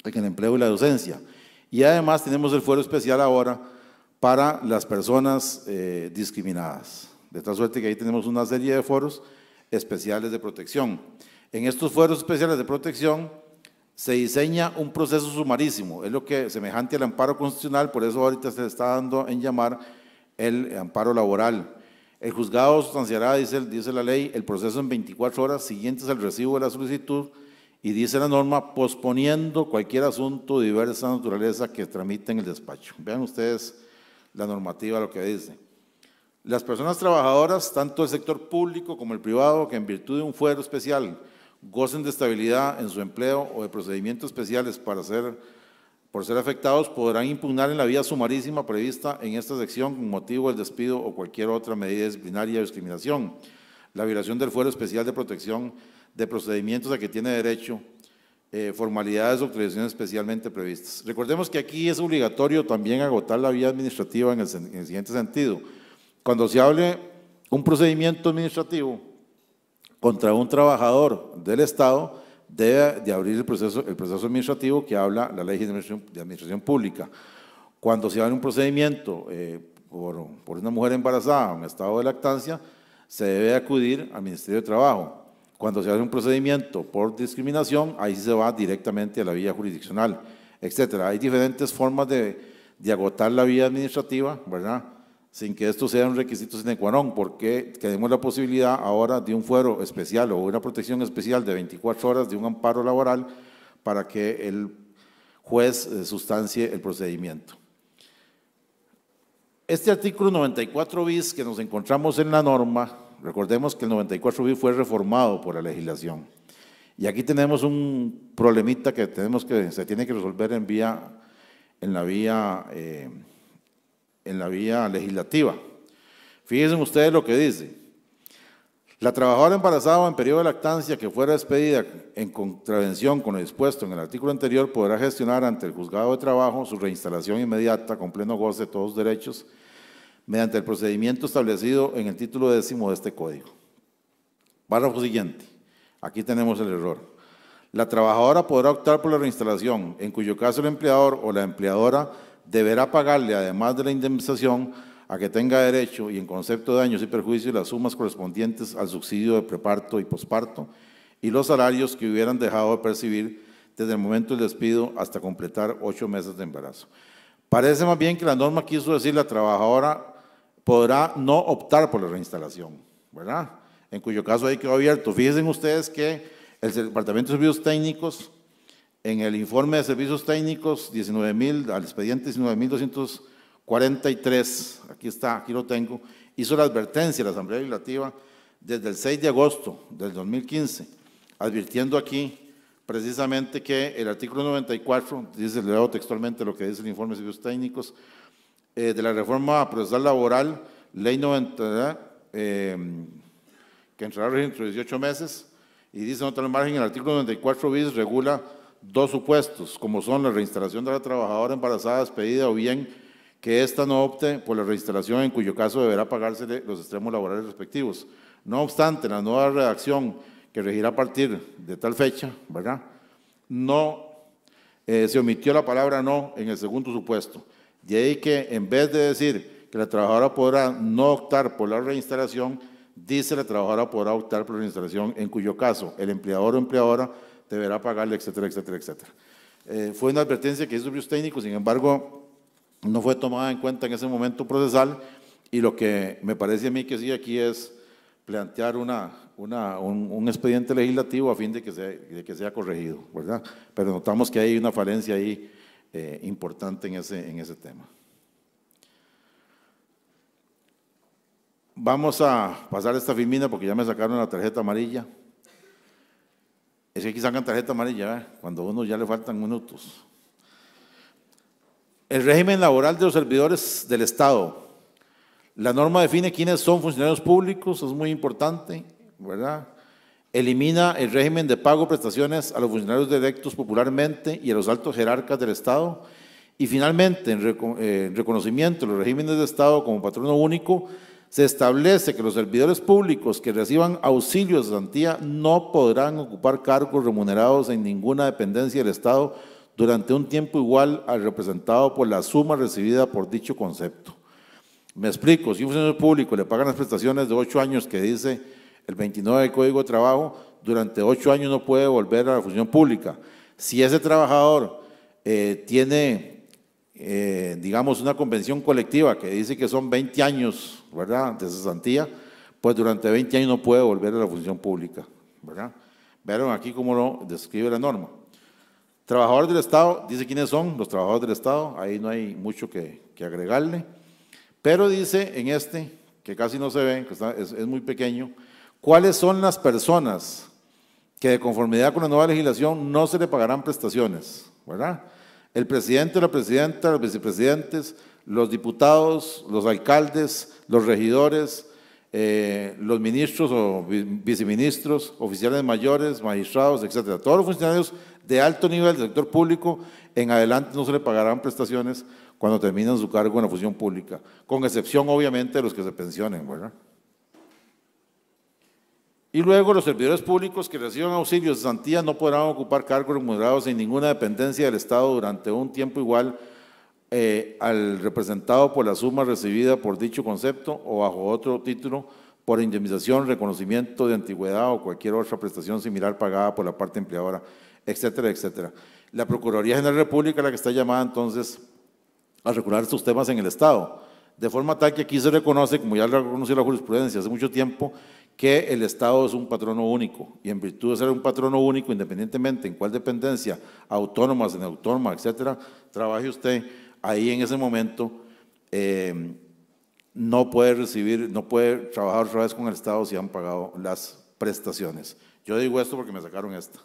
Speaker 3: en el empleo y la docencia. Y además tenemos el fuero especial ahora para las personas discriminadas, de tal suerte que ahí tenemos una serie de fueros especiales de protección. En estos fueros especiales de protección se diseña un proceso sumarísimo, es lo que semejante al amparo constitucional, por eso ahorita se le está dando en llamar el amparo laboral. El juzgado sustanciará, dice la ley, el proceso en 24 horas siguientes al recibo de la solicitud, y dice la norma, posponiendo cualquier asunto de diversa naturaleza que tramite en el despacho. Vean ustedes la normativa, lo que dice. Las personas trabajadoras, tanto del sector público como el privado, que en virtud de un fuero especial gocen de estabilidad en su empleo o de procedimientos especiales por ser afectados, podrán impugnar en la vía sumarísima prevista en esta sección con motivo del despido o cualquier otra medida disciplinaria o discriminación, la violación del fuero especial de protección de procedimientos a que tiene derecho, formalidades o autorizaciones especialmente previstas. Recordemos que aquí es obligatorio también agotar la vía administrativa en el siguiente sentido. Cuando se hable un procedimiento administrativo contra un trabajador del Estado, debe de abrir el proceso administrativo que habla la Ley de Administración Pública. Cuando se hable un procedimiento por una mujer embarazada en estado de lactancia, se debe acudir al Ministerio de Trabajo. Cuando se hable un procedimiento por discriminación, ahí se va directamente a la vía jurisdiccional, etcétera. Hay diferentes formas de agotar la vía administrativa, ¿verdad?, sin que esto sea un requisito sine qua non, porque tenemos la posibilidad ahora de un fuero especial o una protección especial de 24 horas de un amparo laboral para que el juez sustancie el procedimiento. Este artículo 94 bis que nos encontramos en la norma, recordemos que el 94 bis fue reformado por la legislación, y aquí tenemos un problemita que se tiene que resolver en la vía legislativa. Fíjense ustedes lo que dice. La trabajadora embarazada o en periodo de lactancia que fuera despedida en contravención con lo dispuesto en el artículo anterior podrá gestionar ante el juzgado de trabajo su reinstalación inmediata con pleno goce de todos los derechos mediante el procedimiento establecido en el título 10º de este código. Párrafo siguiente. Aquí tenemos el error. La trabajadora podrá optar por la reinstalación, en cuyo caso el empleador o la empleadora deberá pagarle, además de la indemnización a que tenga derecho y en concepto de daños y perjuicios, las sumas correspondientes al subsidio de preparto y posparto y los salarios que hubieran dejado de percibir desde el momento del despido hasta completar 8 meses de embarazo. Parece más bien que la norma quiso decir la trabajadora podrá no optar por la reinstalación, ¿verdad?, en cuyo caso ahí quedó abierto. Fíjense ustedes que el Departamento de Servicios Técnicos, en el informe de servicios técnicos 19.000, al expediente 19.243, aquí lo tengo, hizo la advertencia a la Asamblea Legislativa desde el 6 de agosto del 2015, advirtiendo aquí precisamente que el artículo 94, dice, leo textualmente lo que dice el informe de servicios técnicos, de la reforma procesal laboral, ley 90, que entrará dentro de 18 meses, y dice en otro margen, el artículo 94 bis regula 2 supuestos, como son la reinstalación de la trabajadora embarazada despedida o bien que ésta no opte por la reinstalación, en cuyo caso deberá pagársele los extremos laborales respectivos. No obstante, la nueva redacción que regirá a partir de tal fecha, ¿verdad?, no, se omitió la palabra no en el segundo supuesto. De ahí que en vez de decir que la trabajadora podrá no optar por la reinstalación, dice la trabajadora podrá optar por la reinstalación, en cuyo caso el empleador o empleadora deberá pagarle, etcétera, etcétera, etcétera. Fue una advertencia que hizo servicios técnicos, sin embargo, no fue tomada en cuenta en ese momento procesal, y lo que me parece a mí que sí aquí es plantear un expediente legislativo a fin de que sea corregido, ¿verdad? Pero notamos que hay una falencia ahí importante en ese tema. Vamos a pasar esta filmina porque ya me sacaron la tarjeta amarilla. Es que aquí sacan tarjeta amarilla, cuando a uno ya le faltan minutos. El régimen laboral de los servidores del Estado. La norma define quiénes son funcionarios públicos, es muy importante, ¿verdad? Elimina el régimen de pago de prestaciones a los funcionarios electos popularmente y a los altos jerarcas del Estado. Y finalmente, en reconocimiento de los regímenes de Estado como patrono único, se establece que los servidores públicos que reciban auxilio de cesantía no podrán ocupar cargos remunerados en ninguna dependencia del Estado durante un tiempo igual al representado por la suma recibida por dicho concepto. Me explico, si un funcionario público le pagan las prestaciones de 8 años que dice el 29 del Código de Trabajo, durante 8 años no puede volver a la función pública. Si ese trabajador tiene, digamos, una convención colectiva que dice que son 20 años, ¿verdad?, de cesantía, pues durante 20 años no puede volver a la función pública, ¿verdad? Vieron aquí cómo lo describe la norma. Trabajadores del Estado, dice quiénes son los trabajadores del Estado, ahí no hay mucho que agregarle, pero dice en este, que casi no se ve, que es muy pequeño, cuáles son las personas que de conformidad con la nueva legislación no se le pagarán prestaciones, ¿verdad? El presidente, la presidenta, los vicepresidentes, los diputados, los alcaldes, los regidores, los ministros o viceministros, oficiales mayores, magistrados, etcétera. Todos los funcionarios de alto nivel del sector público en adelante no se le pagarán prestaciones cuando terminan su cargo en la función pública, con excepción obviamente de los que se pensionen, ¿verdad? Y luego los servidores públicos que reciban auxilios de cesantía no podrán ocupar cargos remunerados en ninguna dependencia del Estado durante un tiempo igual al representado por la suma recibida por dicho concepto o bajo otro título por indemnización, reconocimiento de antigüedad o cualquier otra prestación similar pagada por la parte empleadora, etcétera, etcétera. La Procuraduría General de la República es la que está llamada entonces a regular estos temas en el Estado, de forma tal que aquí se reconoce, como ya lo reconoció la jurisprudencia hace mucho tiempo, que el Estado es un patrono único, y en virtud de ser un patrono único, independientemente en cuál dependencia, autónoma, semiautónoma, etcétera, trabaje usted, ahí en ese momento no puede trabajar otra vez con el Estado si han pagado las prestaciones. Yo digo esto porque me sacaron esta.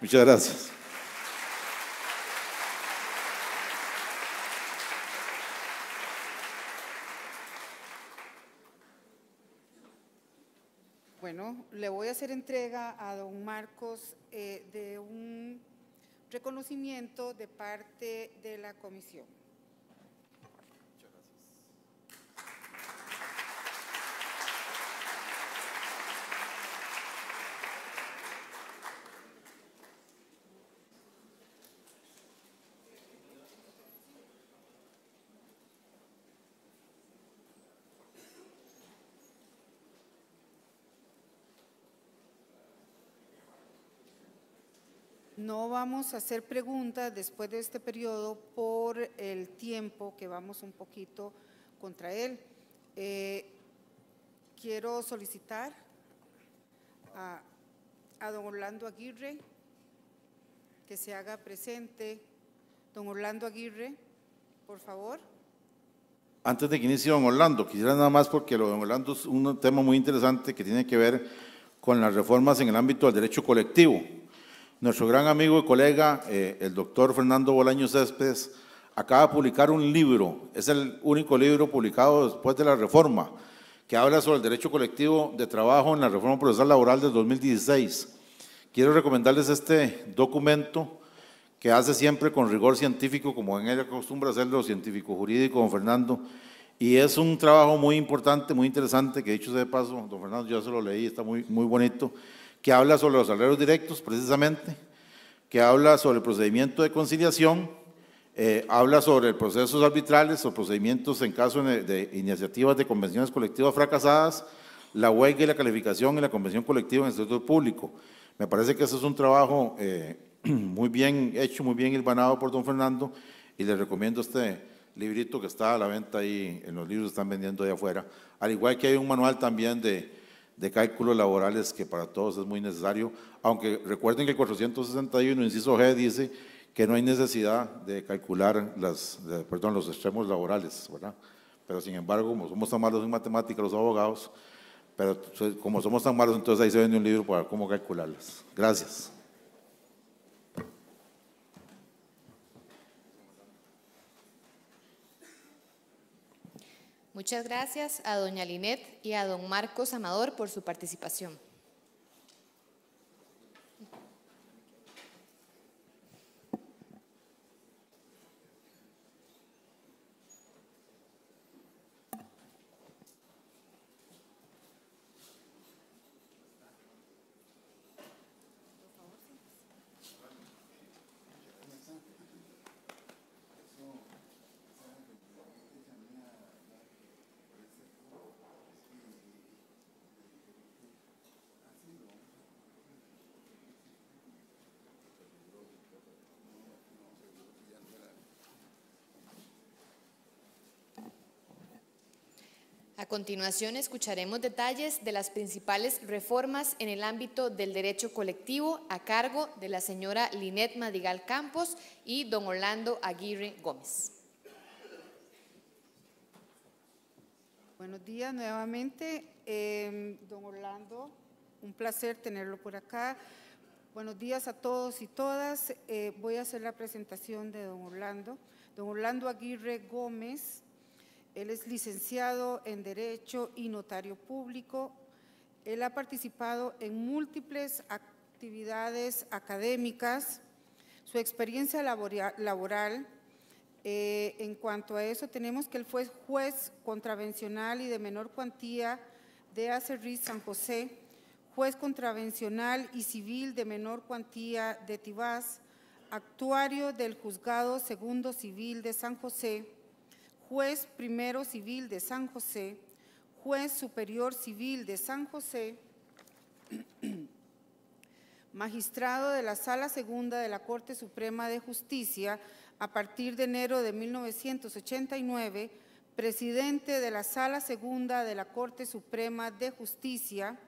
Speaker 3: Muchas gracias.
Speaker 2: Bueno, le voy a hacer entrega a don Marcos de un reconocimiento de parte de la comisión.
Speaker 3: Muchas gracias.
Speaker 2: No vamos a hacer preguntas después de este periodo por el tiempo que vamos un poquito contra él. Quiero solicitar a don Orlando Aguirre que se haga presente. Don Orlando Aguirre, por favor.
Speaker 3: Antes de que inicie don Orlando, quisiera nada más, porque lo de don Orlando es un tema muy interesante que tiene que ver con las reformas en el ámbito del derecho colectivo. Nuestro gran amigo y colega, el doctor Fernando Bolaños Céspedes, acaba de publicar un libro, es el único libro publicado después de la reforma, que habla sobre el derecho colectivo de trabajo en la reforma procesal laboral del 2016. Quiero recomendarles este documento que hace siempre con rigor científico, como en él acostumbra hacerlo científico jurídico, don Fernando, y es un trabajo muy importante, muy interesante, que dicho sea de paso, don Fernando, yo se lo leí, está muy bonito, que habla sobre los salarios directos, precisamente, que habla sobre el procedimiento de conciliación, habla sobre procesos arbitrales o procedimientos en caso de iniciativas de convenciones colectivas fracasadas, la huelga y la calificación en la convención colectiva en el sector público. Me parece que ese es un trabajo muy bien hecho, muy bien hilvanado por don Fernando, y le recomiendo este librito que está a la venta ahí, en los libros que están vendiendo ahí afuera, al igual que hay un manual también de cálculos laborales que para todos es muy necesario, aunque recuerden que el 461, inciso G, dice que no hay necesidad de calcular los extremos laborales, ¿verdad? Pero sin embargo, como somos tan malos en matemáticas los abogados, pero como somos tan malos, entonces ahí se vende un libro para cómo calcularlas. Gracias.
Speaker 1: Muchas gracias a doña Linet y a don Marcos Amador por su participación. A continuación, escucharemos detalles de las principales reformas en el ámbito del derecho colectivo a cargo de la señora Linet Madrigal Campos y don Orlando Aguirre Gómez.
Speaker 2: Buenos días nuevamente, don Orlando, un placer tenerlo por acá. Buenos días a todos y todas. Voy a hacer la presentación de don Orlando Aguirre Gómez. Él es licenciado en Derecho y notario público. Él ha participado en múltiples actividades académicas. Su experiencia laboral, en cuanto a eso, tenemos que él fue juez contravencional y de menor cuantía de Acerriz San José, juez contravencional y civil de menor cuantía de Tibás, actuario del Juzgado Segundo Civil de San José, juez primero civil de San José, juez superior civil de San José, magistrado de la Sala Segunda de la Corte Suprema de Justicia a partir de enero de 1989, presidente de la Sala Segunda de la Corte Suprema de Justicia.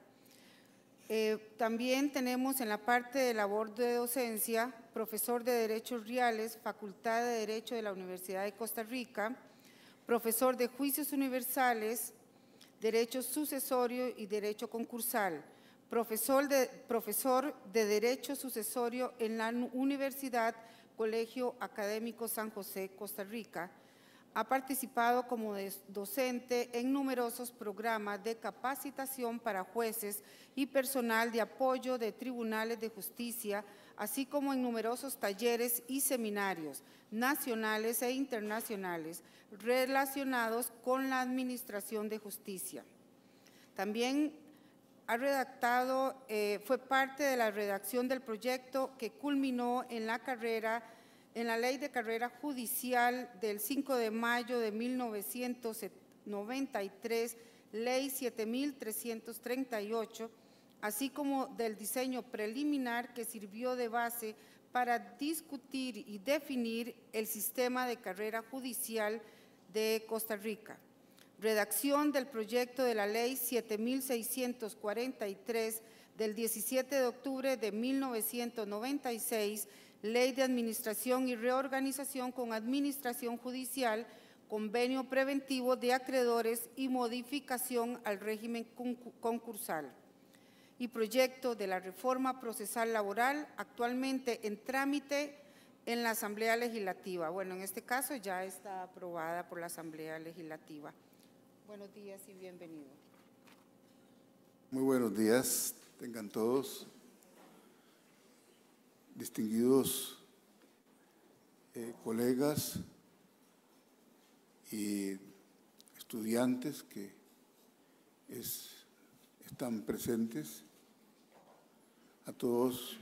Speaker 2: También tenemos en la parte de labor de docencia, profesor de Derechos Reales, Facultad de Derecho de la Universidad de Costa Rica, profesor de Juicios Universales, Derecho Sucesorio y Derecho Concursal, profesor de Derecho Sucesorio en la Universidad Colegio Académico San José, Costa Rica. Ha participado como docente en numerosos programas de capacitación para jueces y personal de apoyo de tribunales de justicia, así como en numerosos talleres y seminarios nacionales e internacionales relacionados con la administración de justicia. También ha redactado, fue parte de la redacción del proyecto que culminó en la Ley de Carrera Judicial del 5 de mayo de 1993, Ley 7338, así como del diseño preliminar que sirvió de base para discutir y definir el sistema de carrera judicial de Costa Rica. Redacción del proyecto de la Ley 7643 del 17 de octubre de 1996, Ley de Administración y Reorganización con Administración Judicial, Convenio Preventivo de Acreedores y modificación al régimen concursal. Y proyecto de la reforma procesal laboral, actualmente en trámite en la Asamblea Legislativa. Bueno, en este caso ya está aprobada por la Asamblea Legislativa. Buenos días y bienvenido.
Speaker 4: Muy buenos días, tengan todos. Distinguidos colegas y estudiantes que están presentes. a todos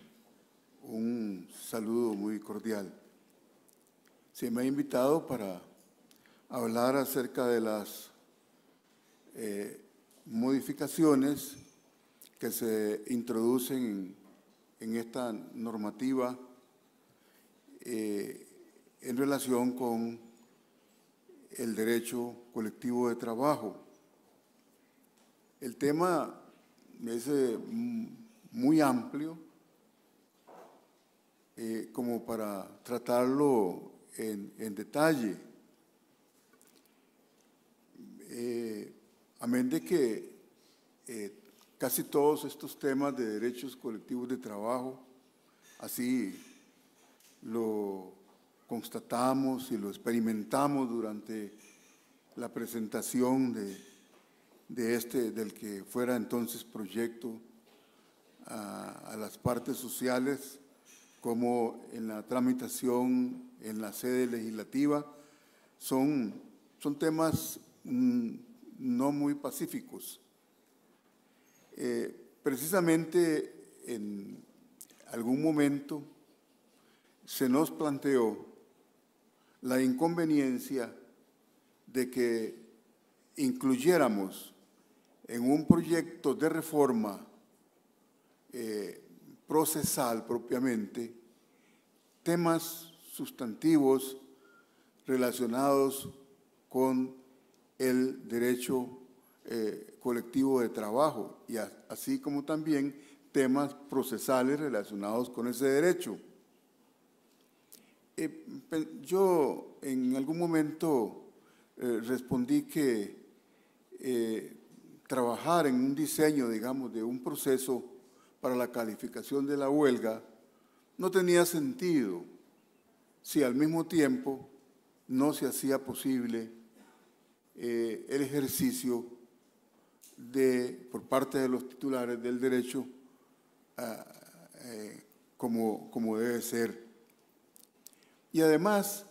Speaker 4: un saludo muy cordial. Se me ha invitado para hablar acerca de las modificaciones que se introducen en esta normativa en relación con el derecho colectivo de trabajo. El tema es muy amplio como para tratarlo en detalle. Amén de que casi todos estos temas de derechos colectivos de trabajo, así lo constatamos y lo experimentamos durante la presentación del que fuera entonces proyecto a las partes sociales, como en la tramitación en la sede legislativa, son temas no muy pacíficos. Precisamente en algún momento se nos planteó la inconveniencia de que incluyéramos en un proyecto de reforma procesal propiamente temas sustantivos relacionados con el derecho colectivo de trabajo y así como también temas procesales relacionados con ese derecho. Yo en algún momento respondí que trabajar en un diseño, digamos, de un proceso para la calificación de la huelga no tenía sentido si al mismo tiempo no se hacía posible el ejercicio por parte de los titulares del derecho como debe ser. Y además,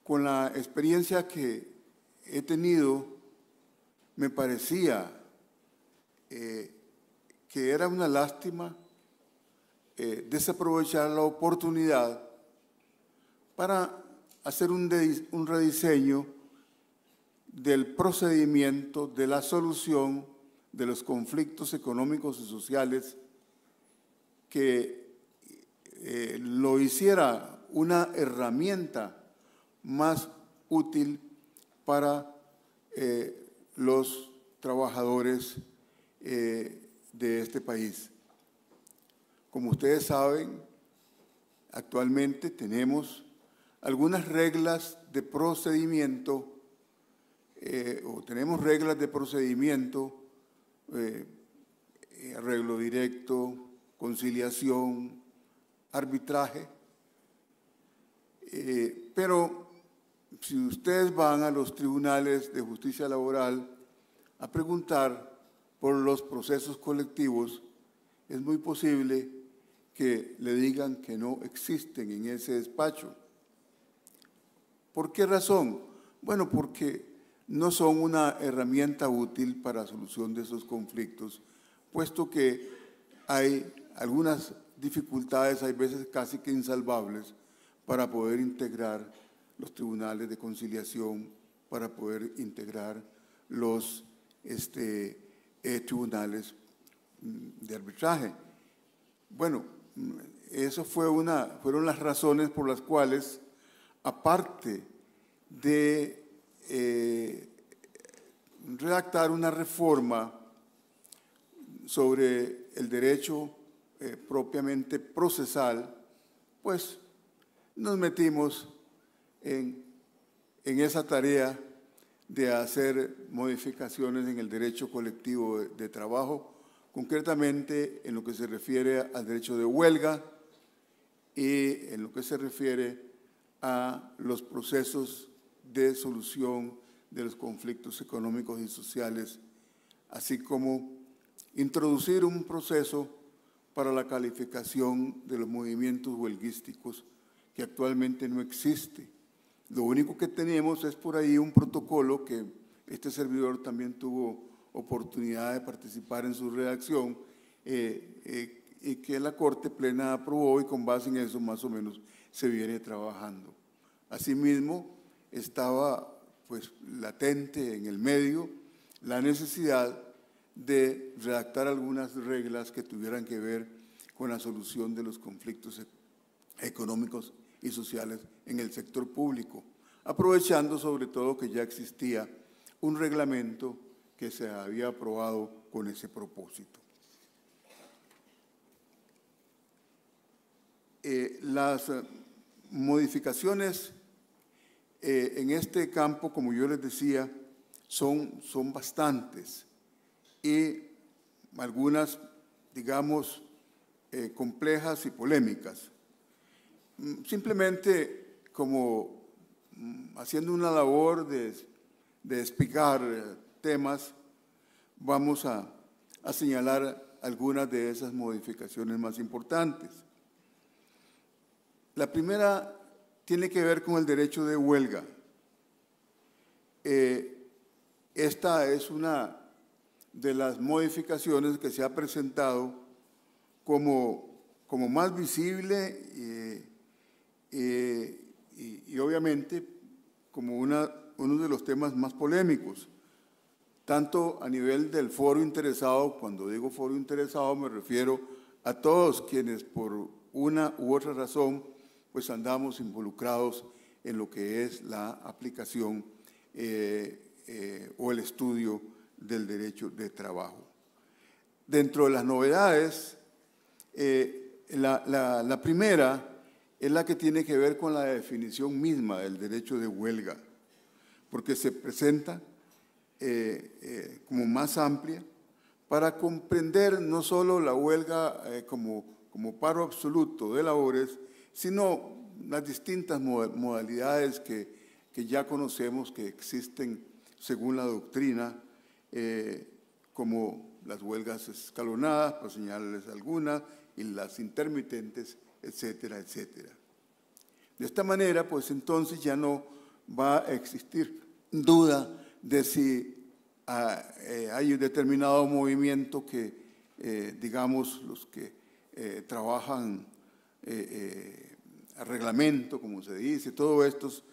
Speaker 4: con la experiencia que he tenido, me parecía que era una lástima desaprovechar la oportunidad para hacer un rediseño del procedimiento de la solución de los conflictos económicos y sociales, que lo hiciera una herramienta más útil para los trabajadores de este país. Como ustedes saben, actualmente tenemos algunas reglas de procedimiento arreglo directo, conciliación, arbitraje, pero si ustedes van a los tribunales de justicia laboral a preguntar por los procesos colectivos, es muy posible que le digan que no existen en ese despacho. ¿Por qué razón? Bueno, porque no son una herramienta útil para la solución de esos conflictos, puesto que hay algunas dificultades, hay veces casi que insalvables, para poder integrar los tribunales de conciliación, para poder integrar los tribunales de arbitraje. Bueno, eso fueron las razones por las cuales, aparte de redactar una reforma sobre el derecho propiamente procesal, pues nos metimos en esa tarea de hacer modificaciones en el derecho colectivo de trabajo, concretamente en lo que se refiere al derecho de huelga y en lo que se refiere a los procesos de solución de los conflictos económicos y sociales, así como introducir un proceso para la calificación de los movimientos huelguísticos que actualmente no existe. Lo único que tenemos es por ahí un protocolo que este servidor también tuvo oportunidad de participar en su redacción, y que la Corte Plena aprobó, y con base en eso más o menos se viene trabajando. Asimismo, estaba pues latente en el medio la necesidad de redactar algunas reglas que tuvieran que ver con la solución de los conflictos económicos y sociales en el sector público, aprovechando sobre todo que ya existía un reglamento que se había aprobado con ese propósito. Las modificaciones en este campo, como yo les decía, son bastantes y algunas, digamos, complejas y polémicas. Simplemente como haciendo una labor de explicar temas, vamos a señalar algunas de esas modificaciones más importantes. La primera tiene que ver con el derecho de huelga. Esta es una de las modificaciones que se ha presentado como más visible y obviamente como uno de los temas más polémicos, tanto a nivel del foro interesado. Cuando digo foro interesado me refiero a todos quienes por una u otra razón pues andamos involucrados en lo que es la aplicación o el estudio del derecho de trabajo. Dentro de las novedades, la primera es la que tiene que ver con la definición misma del derecho de huelga, porque se presenta como más amplia para comprender no solo la huelga como paro absoluto de labores, sino las distintas modalidades que ya conocemos que existen según la doctrina, como las huelgas escalonadas, por señalarles algunas, y las intermitentes, etcétera, etcétera. De esta manera, pues entonces ya no va a existir duda de si hay un determinado movimiento que, digamos, los que trabajan a reglamento, como se dice, todos estos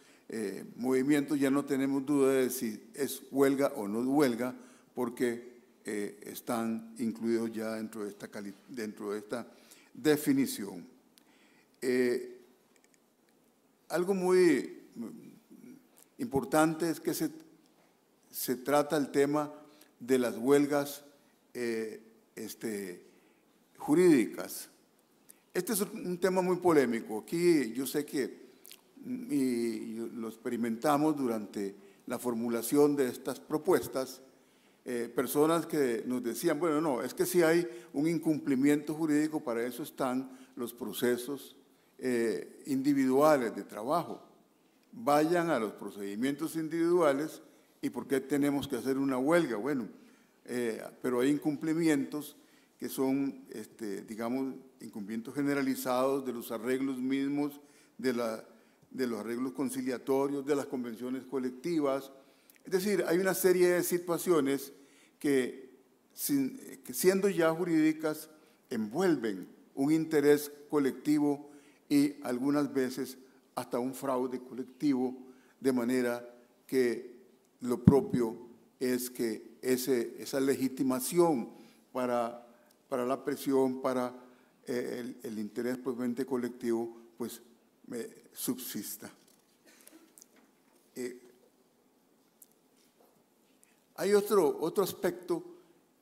Speaker 4: movimientos, ya no tenemos duda de si es huelga o no huelga, porque están incluidos ya dentro de esta definición. Algo muy importante es que se trata el tema de las huelgas jurídicas. Este es un tema muy polémico. Aquí yo sé que y lo experimentamos durante la formulación de estas propuestas, personas que nos decían, bueno, no, es que si hay un incumplimiento jurídico, para eso están los procesos individuales de trabajo. Vayan a los procedimientos individuales y ¿por qué tenemos que hacer una huelga? Bueno, pero hay incumplimientos que son, digamos, incumplimientos generalizados de los arreglos mismos, de los arreglos conciliatorios, de las convenciones colectivas. Es decir, hay una serie de situaciones que siendo ya jurídicas, envuelven un interés colectivo y algunas veces hasta un fraude colectivo, de manera que lo propio es que esa legitimación para la presión, para el interés propiamente colectivo, pues subsista. Hay otro aspecto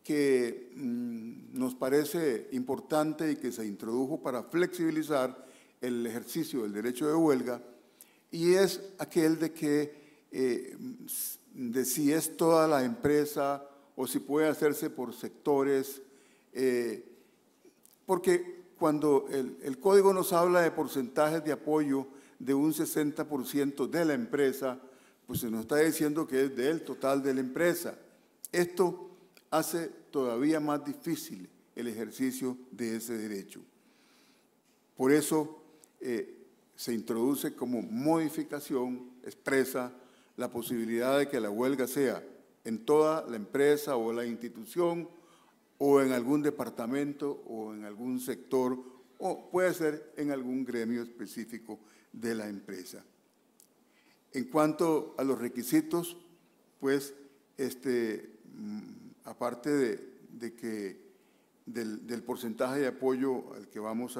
Speaker 4: que nos parece importante y que se introdujo para flexibilizar el ejercicio del derecho de huelga, y es aquel de si es toda la empresa o si puede hacerse por sectores, porque cuando el código nos habla de porcentajes de apoyo de un 60% de la empresa, pues se nos está diciendo que es del total de la empresa. Esto hace todavía más difícil el ejercicio de ese derecho. Por eso se introduce como modificación expresa la posibilidad de que la huelga sea en toda la empresa o la institución o en algún departamento o en algún sector, o puede ser en algún gremio específico de la empresa. En cuanto a los requisitos, pues aparte del porcentaje de apoyo al que vamos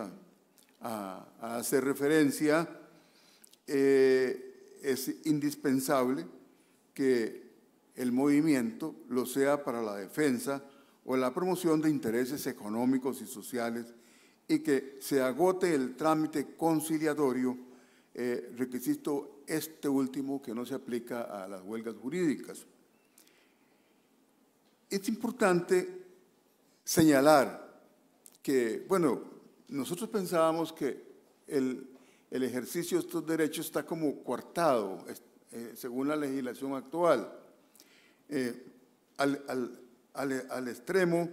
Speaker 4: a hacer referencia, es indispensable que el movimiento lo sea para la defensa o la promoción de intereses económicos y sociales y que se agote el trámite conciliatorio, requisito este último que no se aplica a las huelgas jurídicas. Es importante señalar que, bueno, nosotros pensábamos que el ejercicio de estos derechos está como coartado, según la legislación actual, al extremo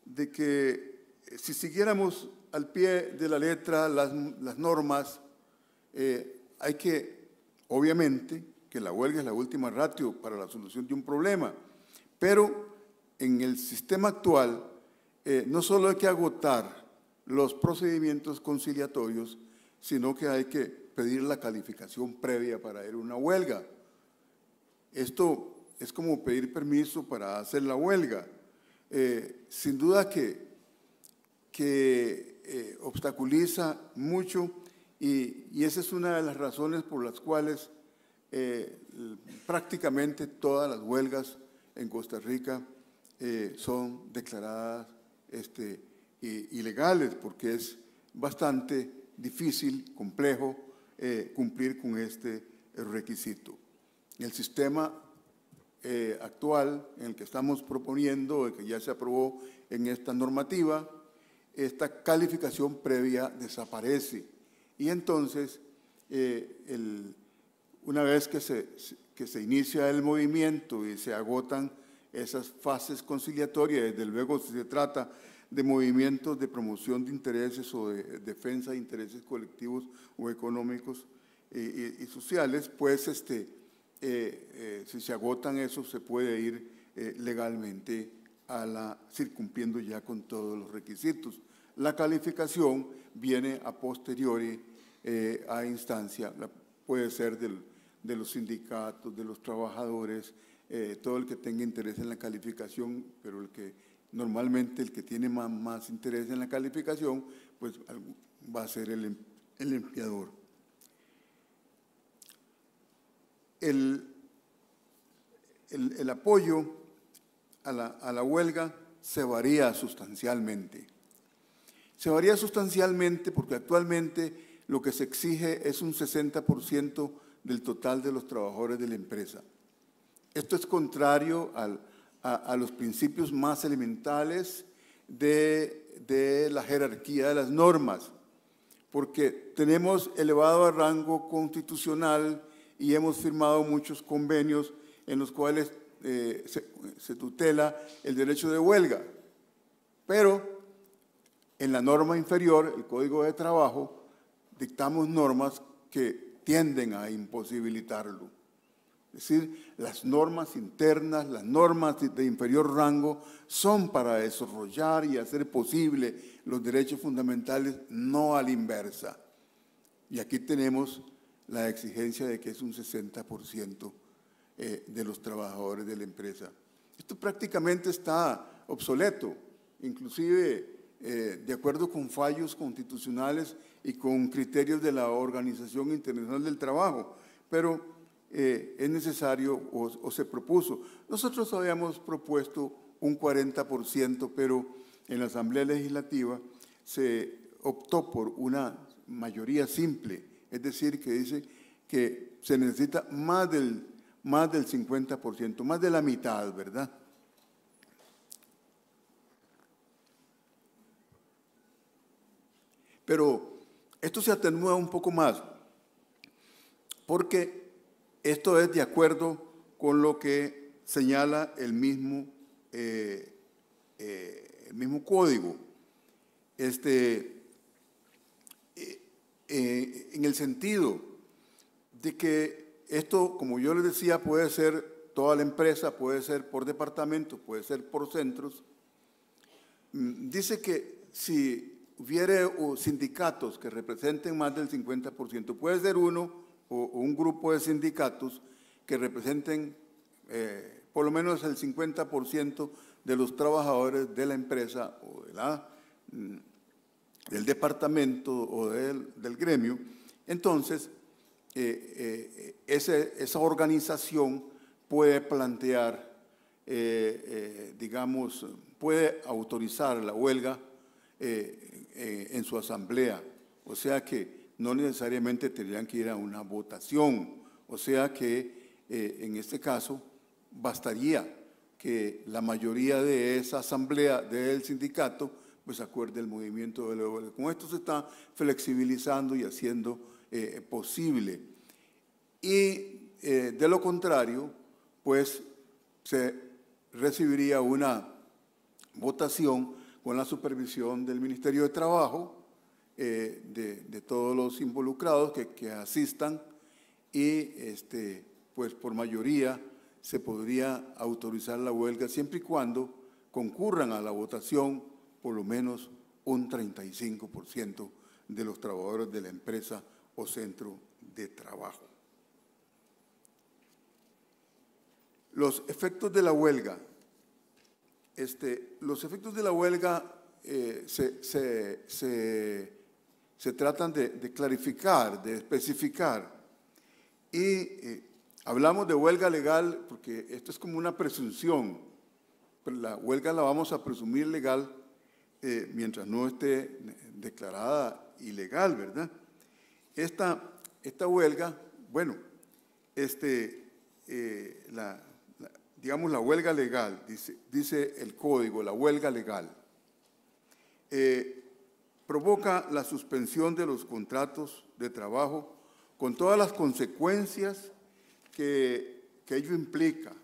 Speaker 4: de que si siguiéramos al pie de la letra las normas, hay que, obviamente, que la huelga es la última ratio para la solución de un problema, pero en el sistema actual no solo hay que agotar los procedimientos conciliatorios, sino que hay que pedir la calificación previa para ir a una huelga. Esto es como pedir permiso para hacer la huelga. Sin duda que obstaculiza mucho y esa es una de las razones por las cuales prácticamente todas las huelgas en Costa Rica son declaradas ilegales, porque es bastante difícil, complejo cumplir con este requisito. El sistema actual en el que estamos proponiendo, el que ya se aprobó en esta normativa, esta calificación previa desaparece y entonces una vez que se inicia el movimiento y se agotan esas fases conciliatorias, desde luego si se trata de movimientos de promoción de intereses o de defensa de intereses colectivos o económicos y sociales, pues si se agotan eso se puede ir legalmente cumpliendo ya con todos los requisitos. La calificación viene a posteriori a instancia, puede ser de los sindicatos, de los trabajadores, todo el que tenga interés en la calificación, pero normalmente el que tiene más interés en la calificación, pues va a ser el empleador. El apoyo a la huelga se varía sustancialmente. Se varía sustancialmente porque actualmente lo que se exige es un 60% del total de los trabajadores de la empresa. Esto es contrario a los principios más elementales de la jerarquía de las normas, porque tenemos elevado rango constitucional y hemos firmado muchos convenios en los cuales se tutela el derecho de huelga, pero en la norma inferior, el Código de Trabajo, dictamos normas que tienden a imposibilitarlo. Es decir, las normas internas, las normas de inferior rango son para desarrollar y hacer posible los derechos fundamentales, no a la inversa. Y aquí tenemos la exigencia de que es un 60% de los trabajadores de la empresa. Esto prácticamente está obsoleto, inclusive de acuerdo con fallos constitucionales y con criterios de la Organización Internacional del Trabajo, pero es necesario o se propuso. Nosotros habíamos propuesto un 40%, pero en la Asamblea Legislativa se optó por una mayoría simple, es decir, que dice que se necesita más del 50%, más de la mitad, ¿verdad? Pero esto se atenúa un poco más, porque esto es de acuerdo con lo que señala el mismo código. En el sentido de que esto, como yo les decía, puede ser toda la empresa, puede ser por departamento, puede ser por centros, dice que si hubiera sindicatos que representen más del 50%, puede ser uno o un grupo de sindicatos que representen por lo menos el 50% de los trabajadores de la empresa o del departamento o del gremio. Entonces, esa organización puede plantear, digamos, puede autorizar la huelga en su asamblea. O sea que no necesariamente tendrían que ir a una votación. O sea que en este caso bastaría que la mayoría de esa asamblea del sindicato pues acuerde el movimiento de la huelga. Con esto se está flexibilizando y haciendo posible. Y de lo contrario, pues se recibiría una votación con la supervisión del Ministerio de Trabajo, de todos los involucrados que asistan y pues por mayoría se podría autorizar la huelga siempre y cuando concurran a la votación por lo menos un 35% de los trabajadores de la empresa o centro de trabajo. Los efectos de la huelga. Los efectos de la huelga se tratan de clarificar, de especificar. Y hablamos de huelga legal porque esto es como una presunción. Pero la huelga la vamos a presumir legal mientras no esté declarada ilegal, ¿verdad? Esta huelga, bueno, digamos la huelga legal, dice el código, la huelga legal, provoca la suspensión de los contratos de trabajo con todas las consecuencias que ello implica.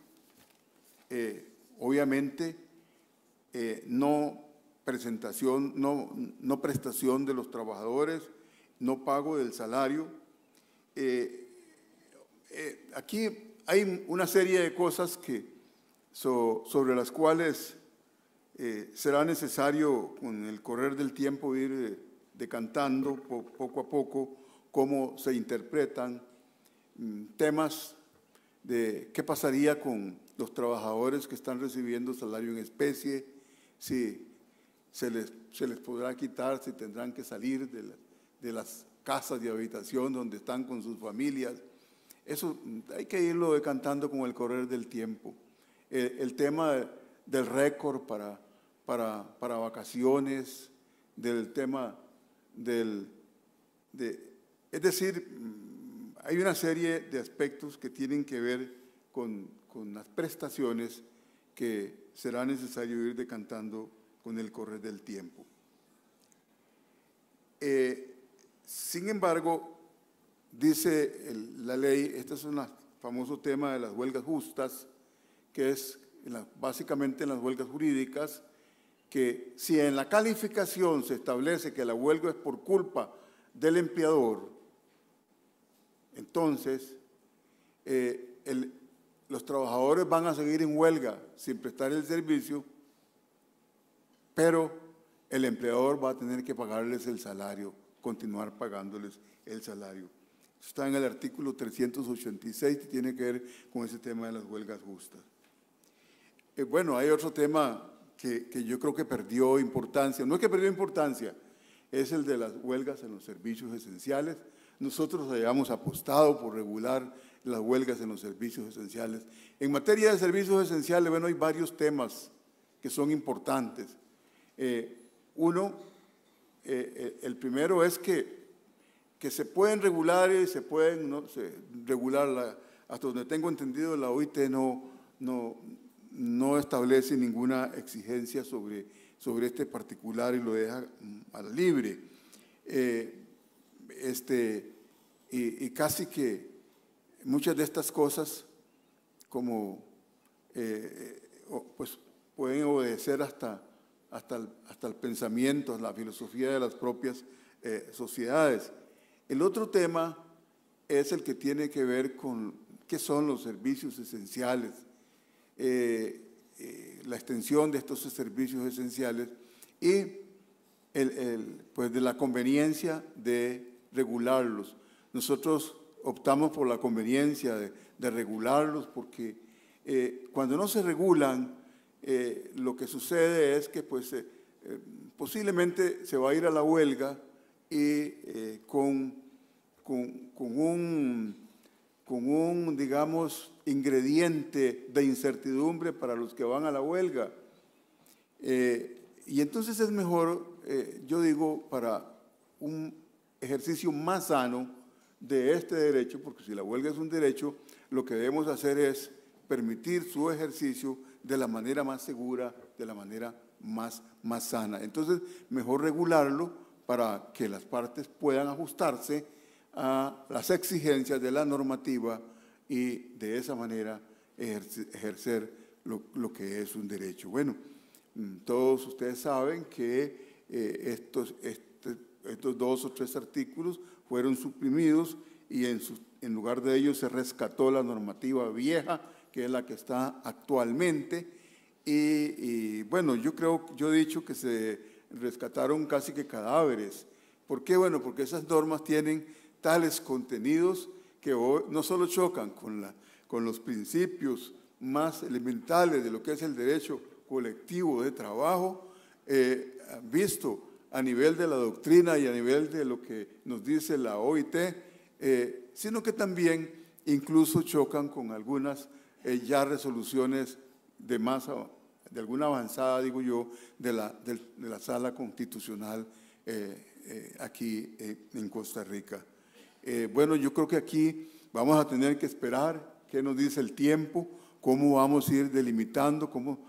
Speaker 4: Obviamente, no prestación de los trabajadores, no pago del salario. Aquí hay una serie de cosas sobre las cuales será necesario con el correr del tiempo ir decantando poco a poco cómo se interpretan temas de qué pasaría con los trabajadores que están recibiendo salario en especie, si se les podrá quitar, si tendrán que salir de las casas de habitación donde están con sus familias. Eso hay que irlo decantando con el correr del tiempo. El tema del récord para vacaciones, del tema es decir, hay una serie de aspectos que tienen que ver con las prestaciones que será necesario ir decantando con el correr del tiempo. Sin embargo, dice la ley, este es un famoso tema de las huelgas justas, que es básicamente en las huelgas jurídicas, que si en la calificación se establece que la huelga es por culpa del empleador, entonces los trabajadores van a seguir en huelga sin prestar el servicio, pero el empleador va a tener que pagarles el salario, continuar pagándoles el salario. Está en el artículo 386 que tiene que ver con ese tema de las huelgas justas. Bueno, hay otro tema que yo creo que perdió importancia. No es que perdió importancia, es el de las huelgas en los servicios esenciales. Nosotros habíamos apostado por regular las huelgas en los servicios esenciales. En materia de servicios esenciales, bueno, hay varios temas que son importantes. Uno, el primero es que se pueden regular y se pueden regular, hasta donde tengo entendido, la OIT no establece ninguna exigencia sobre este particular y lo deja a la libre. Y casi que muchas de estas cosas pues pueden obedecer hasta el pensamiento, la filosofía de las propias sociedades. El otro tema es el que tiene que ver con qué son los servicios esenciales, la extensión de estos servicios esenciales y pues de la conveniencia de regularlos. Nosotros optamos por la conveniencia de regularlos porque cuando no se regulan, lo que sucede es que pues, posiblemente se va a ir a la huelga y con un, digamos, ingrediente de incertidumbre para los que van a la huelga. Y entonces es mejor, yo digo, para un ejercicio más sano de este derecho, porque si la huelga es un derecho, lo que debemos hacer es permitir su ejercicio de la manera más segura, de la manera más sana. Entonces, mejor regularlo para que las partes puedan ajustarse a las exigencias de la normativa y de esa manera ejercer lo que es un derecho. Bueno, todos ustedes saben que estos 2 o 3 artículos fueron suprimidos y en lugar de ellos se rescató la normativa vieja, que es la que está actualmente. Y bueno, yo he dicho que se rescataron casi que cadáveres. ¿Por qué? Bueno, porque esas normas tienen tales contenidos que no solo chocan con los principios más elementales de lo que es el derecho colectivo de trabajo, visto a nivel de la doctrina y a nivel de lo que nos dice la OIT, sino que también incluso chocan con algunas ya resoluciones de alguna avanzada, digo yo, de la Sala Constitucional aquí en Costa Rica. Bueno, yo creo que aquí vamos a tener que esperar qué nos dice el tiempo, cómo vamos a ir delimitando, cómo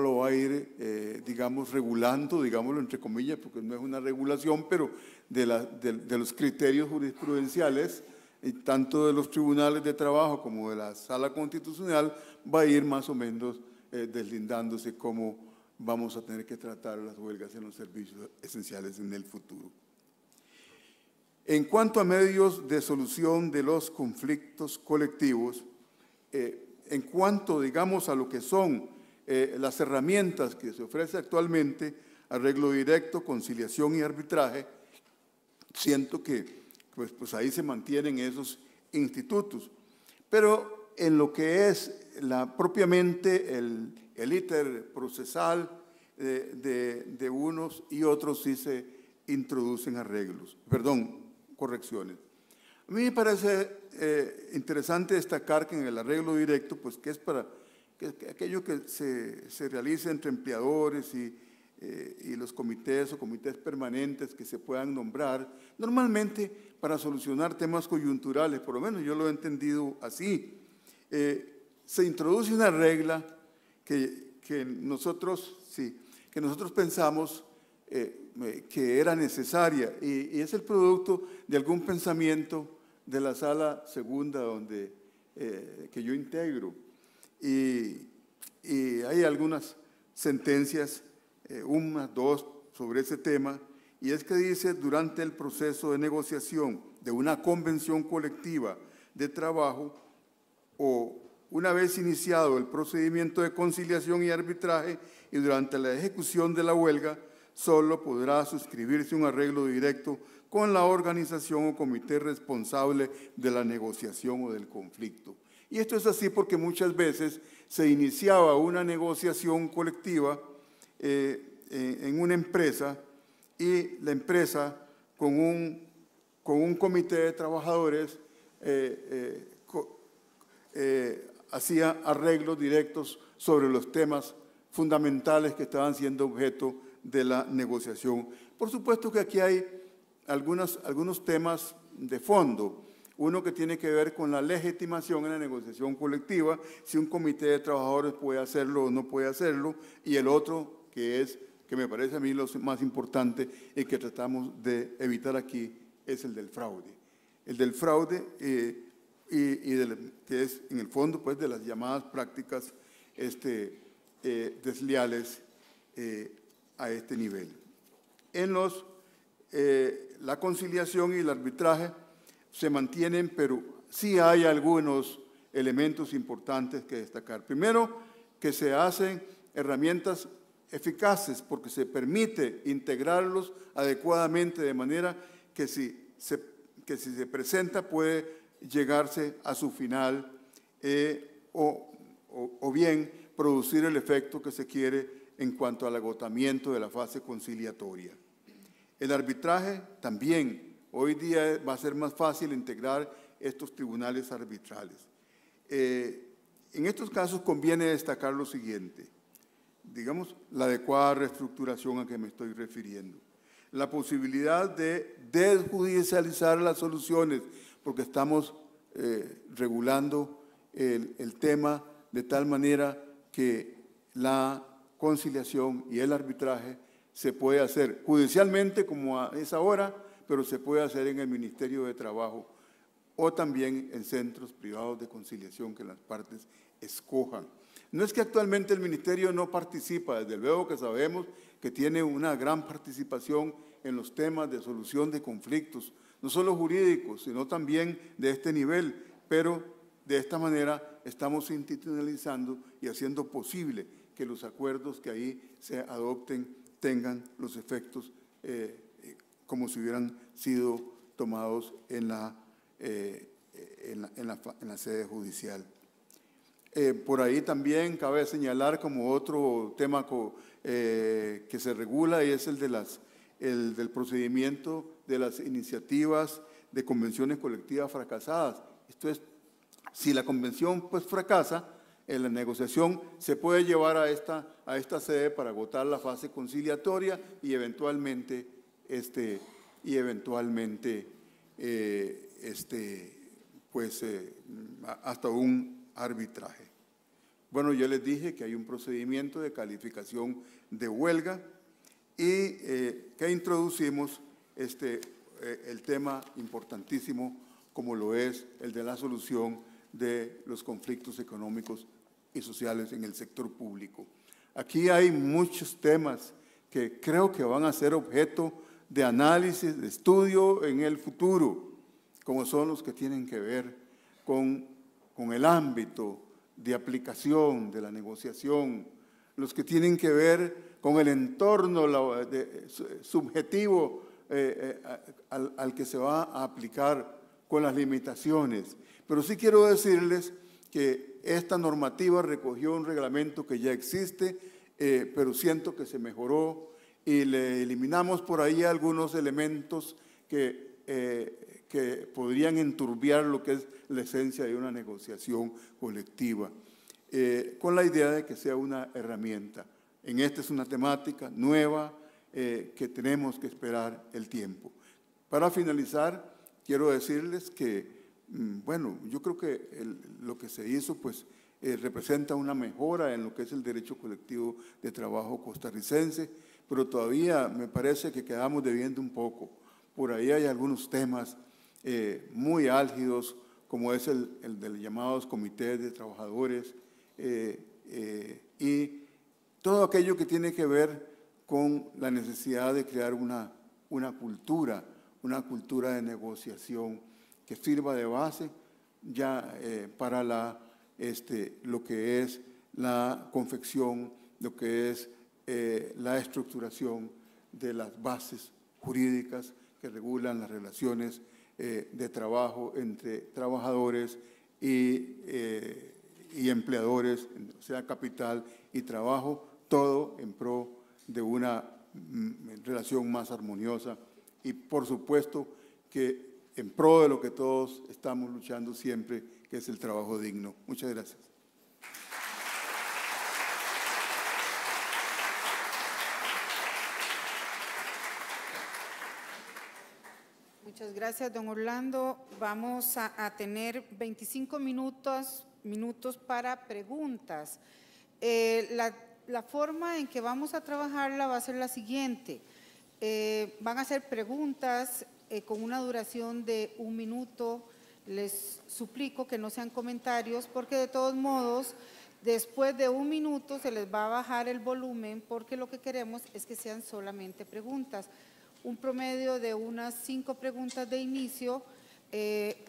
Speaker 4: lo va a ir, digamos, regulando, digámoslo entre comillas, porque no es una regulación, pero de los criterios jurisprudenciales, tanto de los tribunales de trabajo como de la Sala Constitucional, va a ir más o menos deslindándose cómo vamos a tener que tratar las huelgas en los servicios esenciales en el futuro. En cuanto a medios de solución de los conflictos colectivos, en cuanto, digamos, a lo que son las herramientas que se ofrece actualmente, arreglo directo, conciliación y arbitraje, siento que pues ahí se mantienen esos institutos. Pero en lo que es propiamente el íter procesal de unos y otros sí se introducen correcciones. A mí me parece interesante destacar que en el arreglo directo, pues que es para aquello que se realiza entre empleadores y los comités o comités permanentes que se puedan nombrar, normalmente para solucionar temas coyunturales, por lo menos yo lo he entendido así. Se introduce una regla que nosotros pensamos que era necesaria y es el producto de algún pensamiento de la Sala Segunda que yo integro. Y hay algunas sentencias, unas 2 sobre ese tema, y es que dice: durante el proceso de negociación de una convención colectiva de trabajo o una vez iniciado el procedimiento de conciliación y arbitraje y durante la ejecución de la huelga, solo podrá suscribirse un arreglo directo con la organización o comité responsable de la negociación o del conflicto. Y esto es así porque muchas veces se iniciaba una negociación colectiva en una empresa y la empresa con un comité de trabajadores hacía arreglos directos sobre los temas fundamentales que estaban siendo objeto de la negociación. Por supuesto que aquí hay algunos temas de fondo. Uno que tiene que ver con la legitimación en la negociación colectiva, si un comité de trabajadores puede hacerlo o no puede hacerlo, y el otro que me parece a mí lo más importante y que tratamos de evitar aquí es el del fraude. El del fraude que es en el fondo pues de las llamadas prácticas desleales a este nivel. En la conciliación y el arbitraje se mantienen, pero sí hay algunos elementos importantes que destacar. Primero, que se hacen herramientas eficaces porque se permite integrarlos adecuadamente de manera que si se presenta puede llegarse a su final o bien producir el efecto que se quiere en cuanto al agotamiento de la fase conciliatoria. El arbitraje también, hoy día va a ser más fácil integrar estos tribunales arbitrales. En estos casos conviene destacar lo siguiente, digamos, la adecuada reestructuración a que me estoy refiriendo, la posibilidad de desjudicializar las soluciones, porque estamos regulando el tema de tal manera que la conciliación y el arbitraje se puede hacer judicialmente como es ahora, pero se puede hacer en el Ministerio de Trabajo o también en centros privados de conciliación que las partes escojan. No es que actualmente el Ministerio no participa, desde luego que sabemos que tiene una gran participación en los temas de solución de conflictos, no solo jurídicos, sino también de este nivel, pero de esta manera estamos institucionalizando y haciendo posible que los acuerdos que ahí se adopten tengan los efectos como si hubieran sido tomados en la sede judicial. Por ahí también cabe señalar como otro tema que se regula y es el del procedimiento de las iniciativas de convenciones colectivas fracasadas. Esto es, si la convención pues fracasa, en la negociación se puede llevar a esta sede para agotar la fase conciliatoria y eventualmente hasta un arbitraje. Bueno, yo les dije que hay un procedimiento de calificación de huelga y que introducimos el tema importantísimo como lo es el de la solución de los conflictos económicos y sociales en el sector público. Aquí hay muchos temas que creo que van a ser objeto de análisis, de estudio en el futuro, como son los que tienen que ver con el ámbito de aplicación de la negociación, los que tienen que ver con el entorno subjetivo al que se va a aplicar, con las limitaciones. Pero sí quiero decirles que esta normativa recogió un reglamento que ya existe, pero siento que se mejoró y le eliminamos por ahí algunos elementos que podrían enturbiar lo que es la esencia de una negociación colectiva, con la idea de que sea una herramienta. Esta es una temática nueva que tenemos que esperar el tiempo. Para finalizar, quiero decirles que, bueno, yo creo que lo que se hizo pues representa una mejora en lo que es el derecho colectivo de trabajo costarricense, pero todavía me parece que quedamos debiendo un poco. Por ahí hay algunos temas muy álgidos, como es el de los llamados comités de trabajadores y todo aquello que tiene que ver con la necesidad de crear una cultura de negociación que sirva de base ya para lo que es la confección, lo que es la estructuración de las bases jurídicas que regulan las relaciones de trabajo entre trabajadores y empleadores, o sea, capital y trabajo, todo en pro de una relación más armoniosa y, por supuesto, que en pro de lo que todos estamos luchando siempre, que es el trabajo digno. Muchas gracias.
Speaker 2: Muchas gracias, don Orlando. Vamos a tener 25 minutos para preguntas. La forma en que vamos a trabajarla va a ser la siguiente. Van a ser preguntas con una duración de 1 minuto. Les suplico que no sean comentarios porque de todos modos, después de 1 minuto se les va a bajar el volumen porque lo que queremos es que sean solamente preguntas. Un promedio de unas 5 preguntas de inicio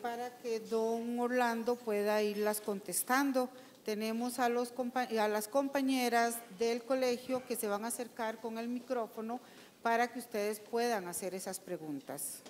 Speaker 2: para que don Orlando pueda irlas contestando. tenemos a las compañeras del colegio que se van a acercar con el micrófono para que ustedes puedan hacer esas preguntas.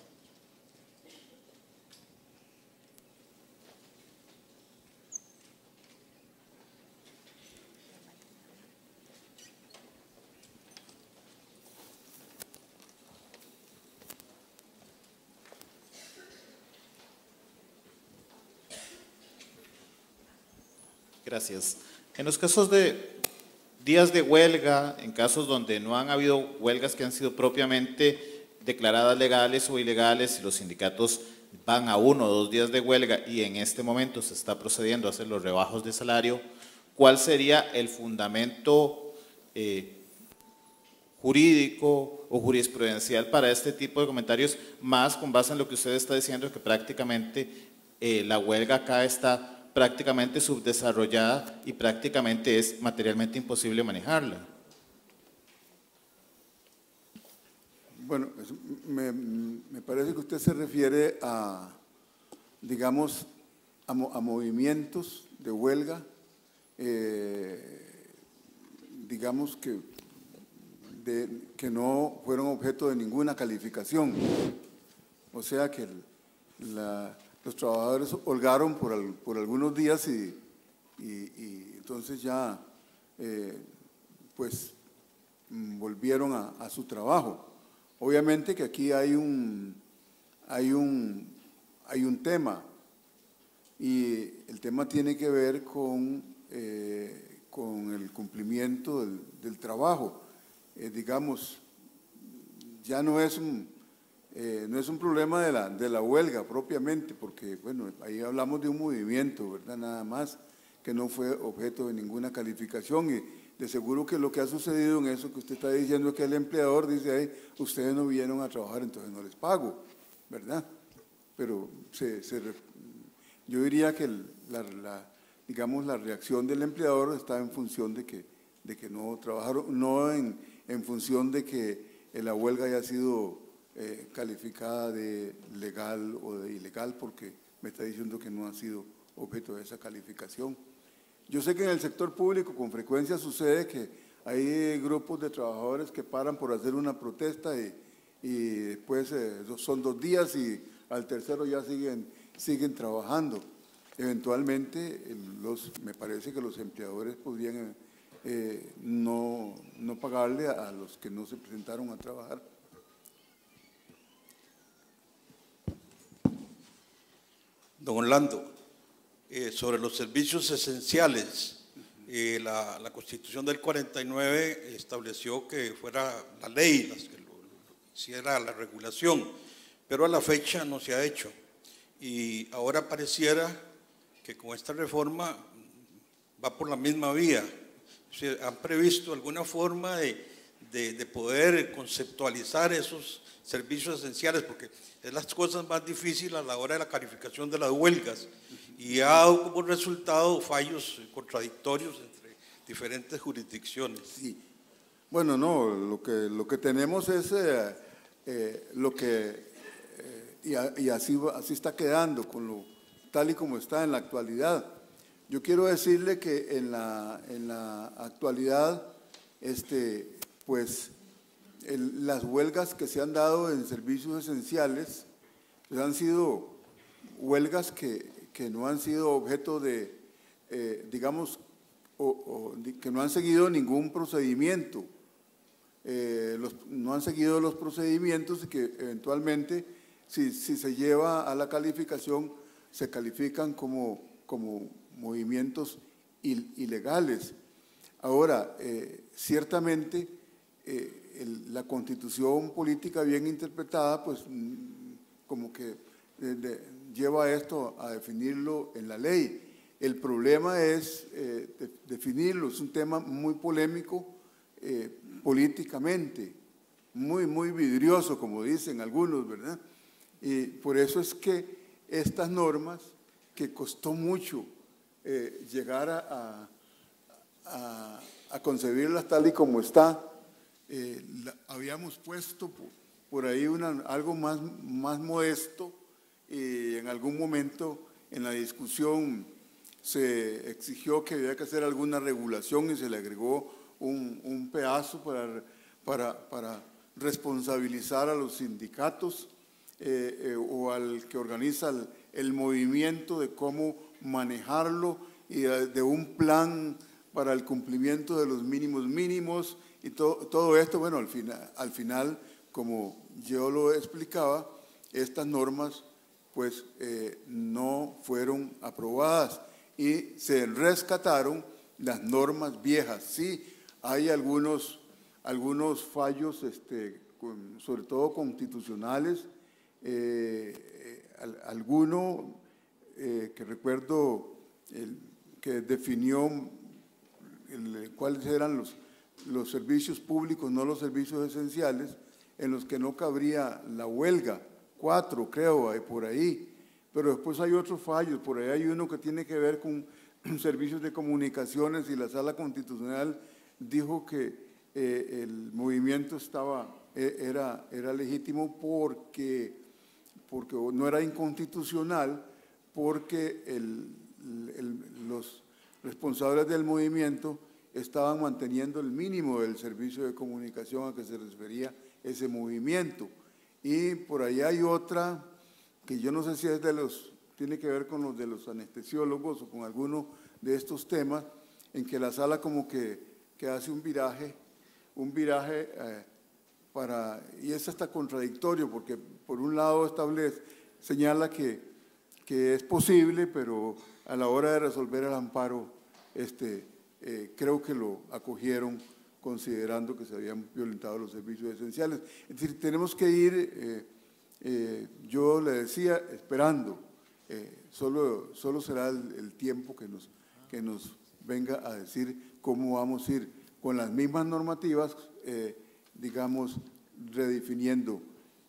Speaker 5: Gracias. En los casos de días de huelga, en casos donde no han habido huelgas que han sido propiamente declaradas legales o ilegales y los sindicatos van a 1 o 2 días de huelga y en este momento se está procediendo a hacer los rebajos de salario, ¿cuál sería el fundamento jurídico o jurisprudencial para este tipo de comentarios, más con base en lo que usted está diciendo, que prácticamente la huelga acá está prácticamente subdesarrollada y prácticamente es materialmente imposible manejarla?
Speaker 4: Bueno, me parece que usted se refiere a, digamos, a movimientos de huelga, digamos que no fueron objeto de ninguna calificación. O sea que los trabajadores holgaron por algunos días y entonces ya pues volvieron a su trabajo. Obviamente que aquí hay un tema, y el tema tiene que ver con el cumplimiento del trabajo. Digamos, ya no es un problema de la huelga propiamente, porque bueno, ahí hablamos de un movimiento, ¿verdad? Nada más, que no fue objeto de ninguna calificación, y de seguro que lo que ha sucedido en eso que usted está diciendo es que el empleador dice, "Ay, ustedes no vinieron a trabajar, entonces no les pago", ¿verdad? Pero yo diría que digamos, la reacción del empleador está en función de que no trabajaron, no en función de que la huelga haya sido calificada de legal o de ilegal, porque me está diciendo que no ha sido objeto de esa calificación. Yo sé que en el sector público con frecuencia sucede que hay grupos de trabajadores que paran por hacer una protesta y después son 2 días y al tercero ya siguen trabajando. Eventualmente, me parece que los empleadores podrían no pagarle a los que no se presentaron a trabajar.
Speaker 6: Don Orlando, sobre los servicios esenciales, la Constitución del 49 estableció que fuera la ley las que hiciera la regulación, pero a la fecha no se ha hecho. Y ahora pareciera que con esta reforma va por la misma vía. ¿Han previsto alguna forma de poder conceptualizar esos servicios esenciales? Porque es las cosas más difíciles a la hora de la calificación de las huelgas y ha dado como resultado fallos contradictorios entre diferentes jurisdicciones.
Speaker 4: Sí. Bueno, no, lo que tenemos es lo que, y así está quedando, tal y como está en la actualidad. Yo quiero decirle que en la actualidad, pues, las huelgas que se han dado en servicios esenciales pues han sido huelgas que no han sido objeto de, digamos, que no han seguido ningún procedimiento, no han seguido los procedimientos y que eventualmente, si se lleva a la calificación, se califican como movimientos ilegales. Ahora, ciertamente, la Constitución política bien interpretada, pues como que lleva esto a definirlo en la ley. El problema es definirlo, es un tema muy polémico políticamente, muy vidrioso, como dicen algunos, ¿verdad? Y por eso es que estas normas, que costó mucho llegar a concebirlas tal y como está, habíamos puesto por ahí algo más modesto, y en algún momento en la discusión se exigió que había que hacer alguna regulación y se le agregó un pedazo para responsabilizar a los sindicatos o al que organiza el movimiento de cómo manejarlo y de un plan para el cumplimiento de los mínimos y todo esto. Bueno, al final, como yo lo explicaba, estas normas pues no fueron aprobadas y se rescataron las normas viejas. Sí, hay algunos fallos, sobre todo constitucionales, alguno que recuerdo que definió cuáles eran los servicios públicos, no los servicios esenciales, en los que no cabría la huelga, 4 creo, por ahí. Pero después hay otros fallos, por ahí hay uno que tiene que ver con servicios de comunicaciones y la Sala Constitucional dijo que el movimiento era legítimo porque no era inconstitucional, porque los responsables del movimiento estaban manteniendo el mínimo del servicio de comunicación a que se refería ese movimiento. Y por ahí hay otra que yo no sé si es tiene que ver con los de los anestesiólogos o con alguno de estos temas, en que la sala como que hace un viraje y eso está contradictorio, porque por un lado señala que es posible, pero a la hora de resolver el amparo, creo que lo acogieron considerando que se habían violentado los servicios esenciales. Es decir, tenemos que ir, yo le decía, esperando, solo será el tiempo que nos venga a decir cómo vamos a ir con las mismas normativas, digamos, redefiniendo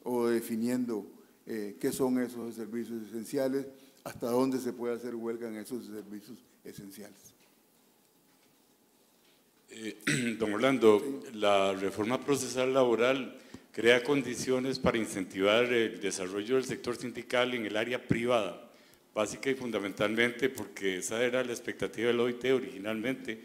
Speaker 4: o definiendo qué son esos servicios esenciales, hasta dónde se puede hacer huelga en esos servicios esenciales.
Speaker 7: Don Orlando, la reforma procesal laboral crea condiciones para incentivar el desarrollo del sector sindical en el área privada, básica y fundamentalmente porque esa era la expectativa del OIT originalmente,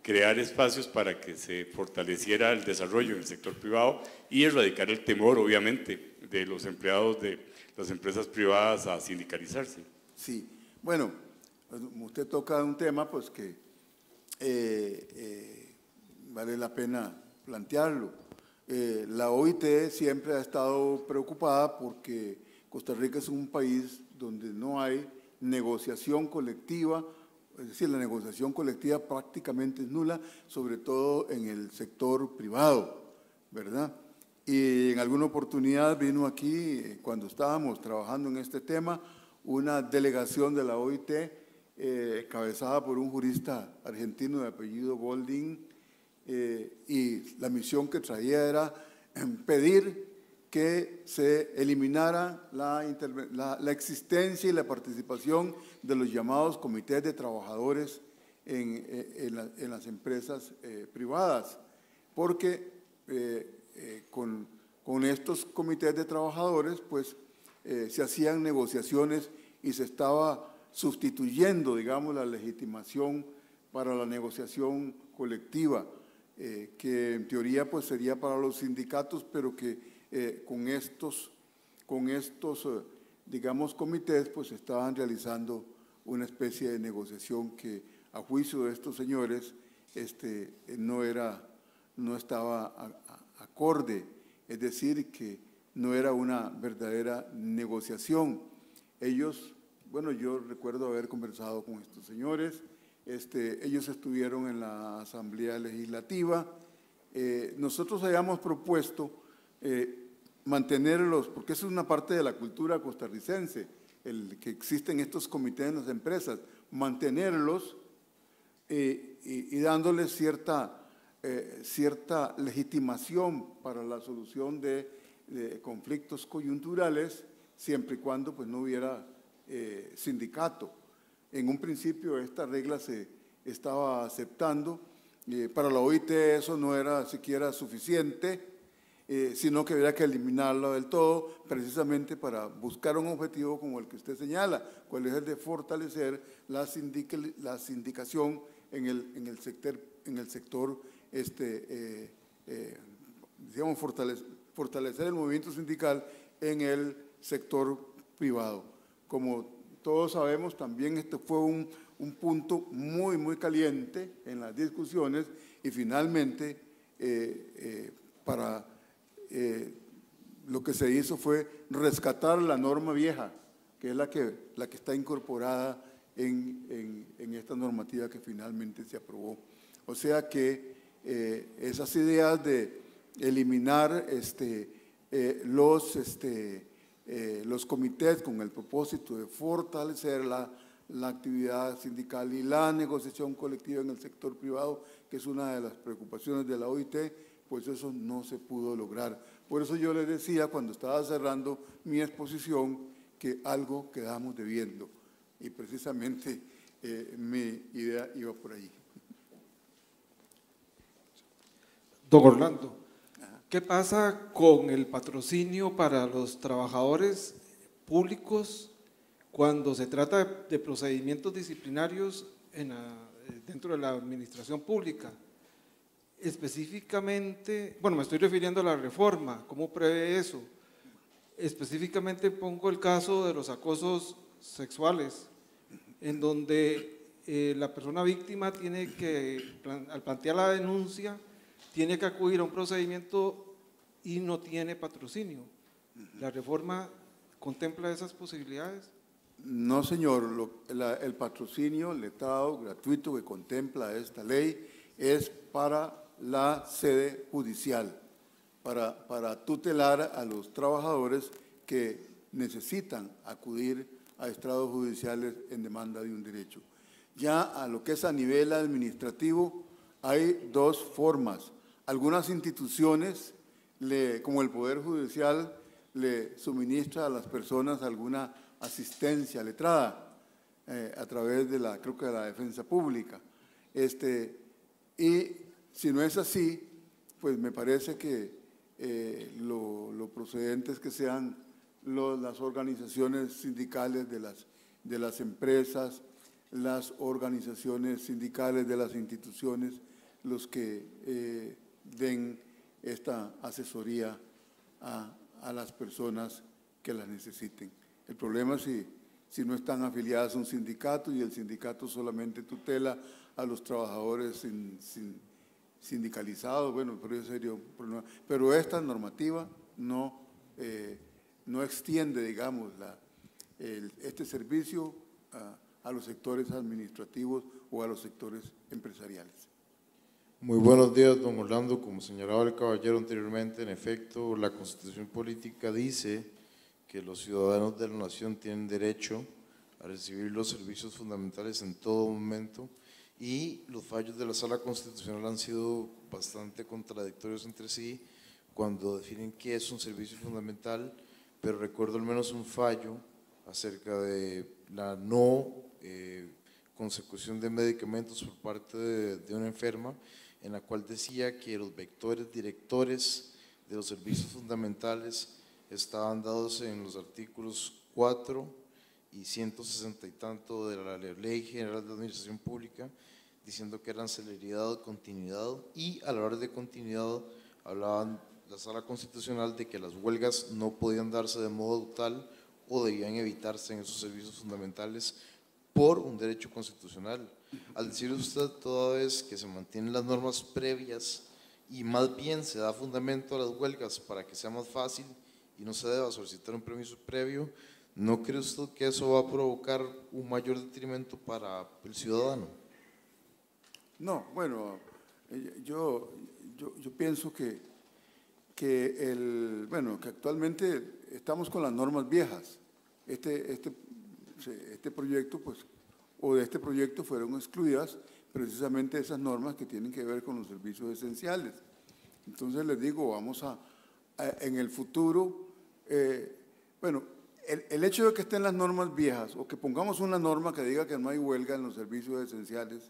Speaker 7: crear espacios para que se fortaleciera el desarrollo en el sector privado y erradicar el temor, obviamente, de los empleados de las empresas privadas a sindicalizarse.
Speaker 4: Sí, bueno, usted toca un tema pues que vale la pena plantearlo. La OIT siempre ha estado preocupada porque Costa Rica es un país donde no hay negociación colectiva, es decir, la negociación colectiva prácticamente es nula, sobre todo en el sector privado, ¿verdad? Y en alguna oportunidad vino aquí, cuando estábamos trabajando en este tema, una delegación de la OIT encabezada por un jurista argentino de apellido Golding, y la misión que traía era pedir que se eliminara la existencia y la participación de los llamados comités de trabajadores en las empresas privadas, porque con estos comités de trabajadores pues se hacían negociaciones y se estaba sustituyendo, digamos, la legitimación para la negociación colectiva, que en teoría pues sería para los sindicatos, pero que con estos digamos, comités pues estaban realizando una especie de negociación que a juicio de estos señores no estaba acorde, es decir, que no era una verdadera negociación. Ellos, bueno, yo recuerdo haber conversado con estos señores, ellos estuvieron en la Asamblea Legislativa, nosotros habíamos propuesto mantenerlos, porque eso es una parte de la cultura costarricense, el que existen estos comités en las empresas, mantenerlos y dándoles cierta legitimación para la solución de conflictos coyunturales, siempre y cuando pues, no hubiera sindicato. En un principio esta regla se estaba aceptando, para la OIT eso no era siquiera suficiente, sino que habría que eliminarlo del todo, precisamente para buscar un objetivo como el que usted señala, cuál es el de fortalecer la sindicación en el sector, digamos, fortalecer el movimiento sindical en el sector privado. Como todos sabemos, también este fue un punto muy, muy caliente en las discusiones y finalmente lo que se hizo fue rescatar la norma vieja, que es la que está incorporada en esta normativa que finalmente se aprobó. O sea que esas ideas de eliminar los comités con el propósito de fortalecer la actividad sindical y la negociación colectiva en el sector privado, que es una de las preocupaciones de la OIT, pues eso no se pudo lograr. Por eso yo les decía cuando estaba cerrando mi exposición que algo quedamos debiendo y precisamente mi idea iba por ahí.
Speaker 8: Don Orlando, ¿qué pasa con el patrocinio para los trabajadores públicos cuando se trata de procedimientos disciplinarios dentro de la administración pública? Específicamente, bueno, me estoy refiriendo a la reforma, ¿cómo prevé eso? Específicamente pongo el caso de los acosos sexuales, en donde la persona víctima tiene que, al plantear la denuncia, tiene que acudir a un procedimiento y no tiene patrocinio. ¿La reforma contempla esas posibilidades?
Speaker 4: No, señor. El patrocinio letrado gratuito que contempla esta ley es para la sede judicial, para tutelar a los trabajadores que necesitan acudir a estrados judiciales en demanda de un derecho. Ya a lo que es a nivel administrativo hay dos formas. Algunas instituciones, como el Poder Judicial, le suministra a las personas alguna asistencia letrada a través de creo que de la defensa pública. Y si no es así, pues me parece que lo procedente es que sean las organizaciones sindicales de las empresas, las organizaciones sindicales de las instituciones, los que den esta asesoría a las personas que las necesiten. El problema es si no están afiliadas a un sindicato y el sindicato solamente tutela a los trabajadores sindicalizados, bueno, pero eso sería un problema. Pero esta normativa no extiende, digamos, este servicio a los sectores administrativos o a los sectores empresariales.
Speaker 9: Muy buenos días, don Orlando. Como señalaba el caballero anteriormente, en efecto, la Constitución Política dice que los ciudadanos de la nación tienen derecho a recibir los servicios fundamentales en todo momento, y los fallos de la Sala Constitucional han sido bastante contradictorios entre sí cuando definen qué es un servicio fundamental, pero recuerdo al menos un fallo acerca de la no consecución de medicamentos por parte de una enferma, en la cual decía que los vectores directores de los servicios fundamentales estaban dados en los artículos 4 y 160 y tanto de la Ley General de Administración Pública, diciendo que eran celeridad, continuidad, y a la hora de continuidad hablaban la Sala Constitucional de que las huelgas no podían darse de modo tal o debían evitarse en esos servicios fundamentales por un derecho constitucional. Al decir usted toda vez que se mantienen las normas previas y más bien se da fundamento a las huelgas para que sea más fácil y no se deba solicitar un permiso previo, ¿no cree usted que eso va a provocar un mayor detrimento para el ciudadano?
Speaker 4: No, bueno, yo pienso que actualmente estamos con las normas viejas. Este proyecto, pues, o de este proyecto fueron excluidas precisamente esas normas que tienen que ver con los servicios esenciales. Entonces les digo, vamos en el futuro, bueno, el hecho de que estén las normas viejas o que pongamos una norma que diga que no hay huelga en los servicios esenciales,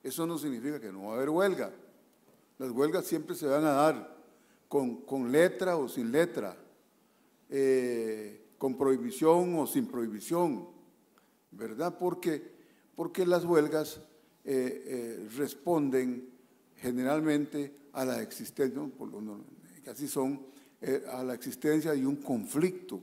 Speaker 4: eso no significa que no va a haber huelga. Las huelgas siempre se van a dar, con letra o sin letra, con prohibición o sin prohibición, ¿verdad? Porque las huelgas responden generalmente a la existencia, casi son a la existencia de un conflicto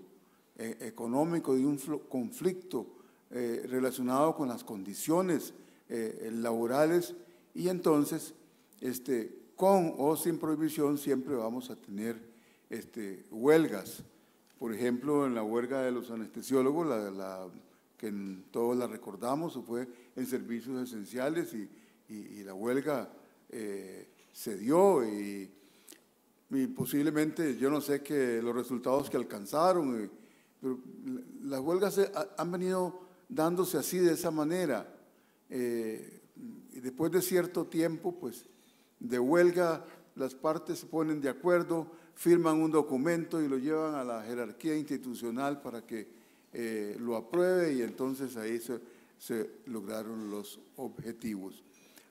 Speaker 4: económico, de un conflicto relacionado con las condiciones laborales, y entonces con o sin prohibición siempre vamos a tener huelgas. Por ejemplo, en la huelga de los anestesiólogos, que todos la recordamos, fue en servicios esenciales, y la huelga se dio, y posiblemente, yo no sé los resultados que alcanzaron, pero las huelgas han venido dándose así, de esa manera, y después de cierto tiempo, pues, de huelga, las partes se ponen de acuerdo, firman un documento y lo llevan a la jerarquía institucional para que lo apruebe, y entonces ahí se lograron los objetivos.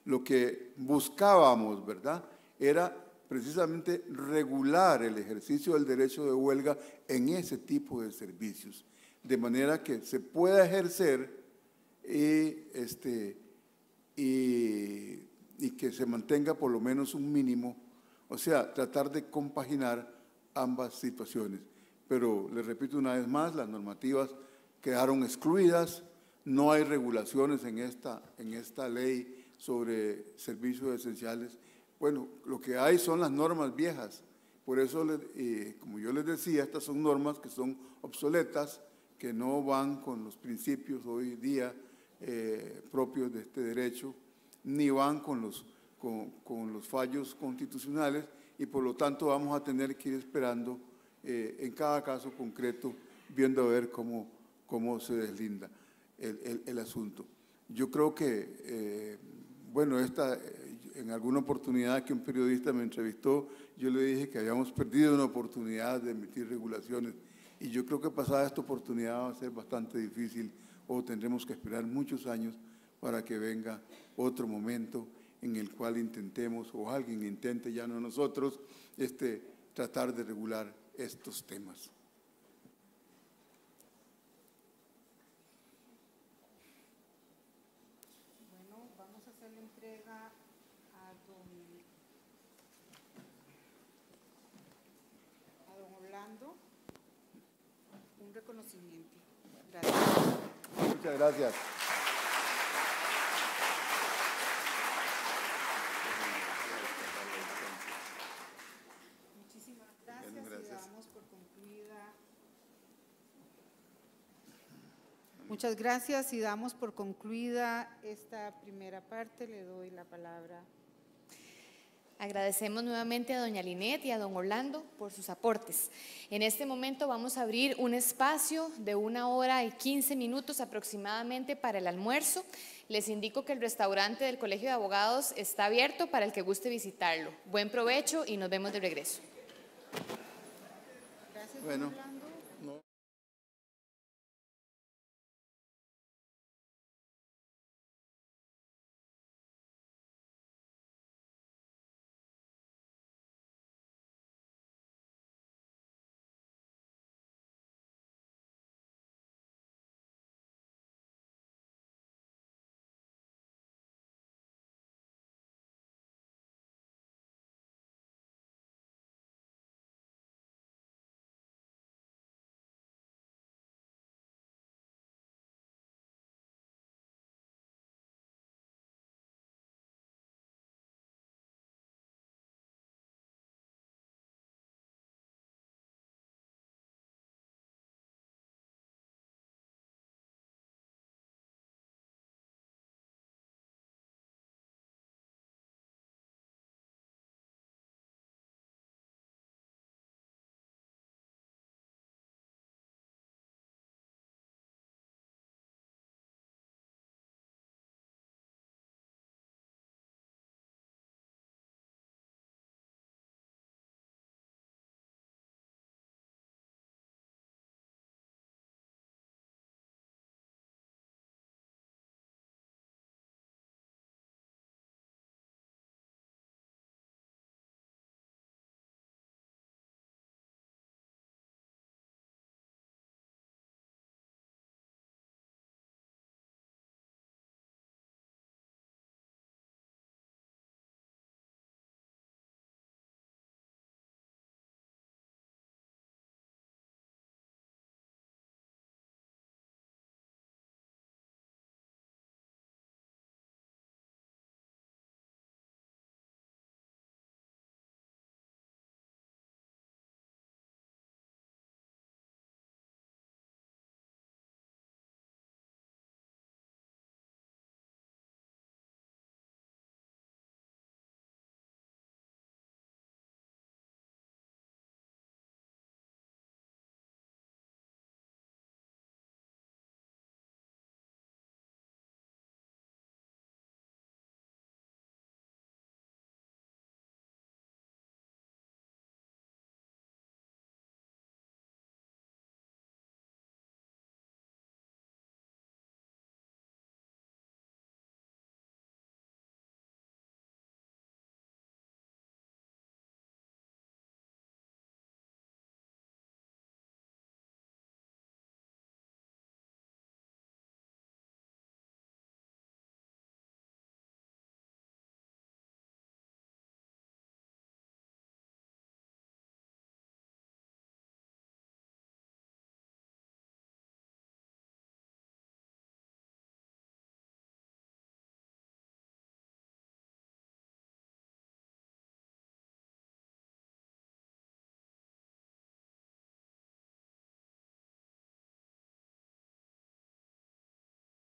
Speaker 4: Lo que buscábamos, ¿verdad?, era precisamente regular el ejercicio del derecho de huelga en ese tipo de servicios, de manera que se pueda ejercer y que se mantenga por lo menos un mínimo, o sea, tratar de compaginar ambas situaciones. Pero les repito una vez más, las normativas quedaron excluidas, no hay regulaciones en esta ley sobre servicios esenciales. Bueno, lo que hay son las normas viejas, por eso, como yo les decía, estas son normas que son obsoletas, que no van con los principios hoy día propios de este derecho, ni van con los fallos constitucionales, y por lo tanto vamos a tener que ir esperando en cada caso concreto, viendo a ver cómo se deslinda el asunto. Yo creo que, bueno, en alguna oportunidad que un periodista me entrevistó, yo le dije que habíamos perdido una oportunidad de emitir regulaciones, y yo creo que pasada esta oportunidad va a ser bastante difícil, o tendremos que esperar muchos años para que venga otro momento en el cual intentemos, o alguien intente, ya no nosotros, tratar de regular estos temas.
Speaker 2: Bueno, vamos a hacer la entrega a don Orlando, un reconocimiento. Gracias.
Speaker 4: Muchas gracias.
Speaker 2: Muchísimas gracias. Y damos por concluida. Muchas gracias, y damos por concluida esta primera parte. Le doy la palabra.
Speaker 1: Agradecemos nuevamente a doña Linet y a don Orlando por sus aportes. En este momento vamos a abrir un espacio de 1 hora y 15 minutos aproximadamente para el almuerzo. Les indico que el restaurante del Colegio de Abogados está abierto para el que guste visitarlo. Buen provecho y nos vemos de regreso.
Speaker 2: Gracias,
Speaker 4: bueno.
Speaker 2: don Orlando.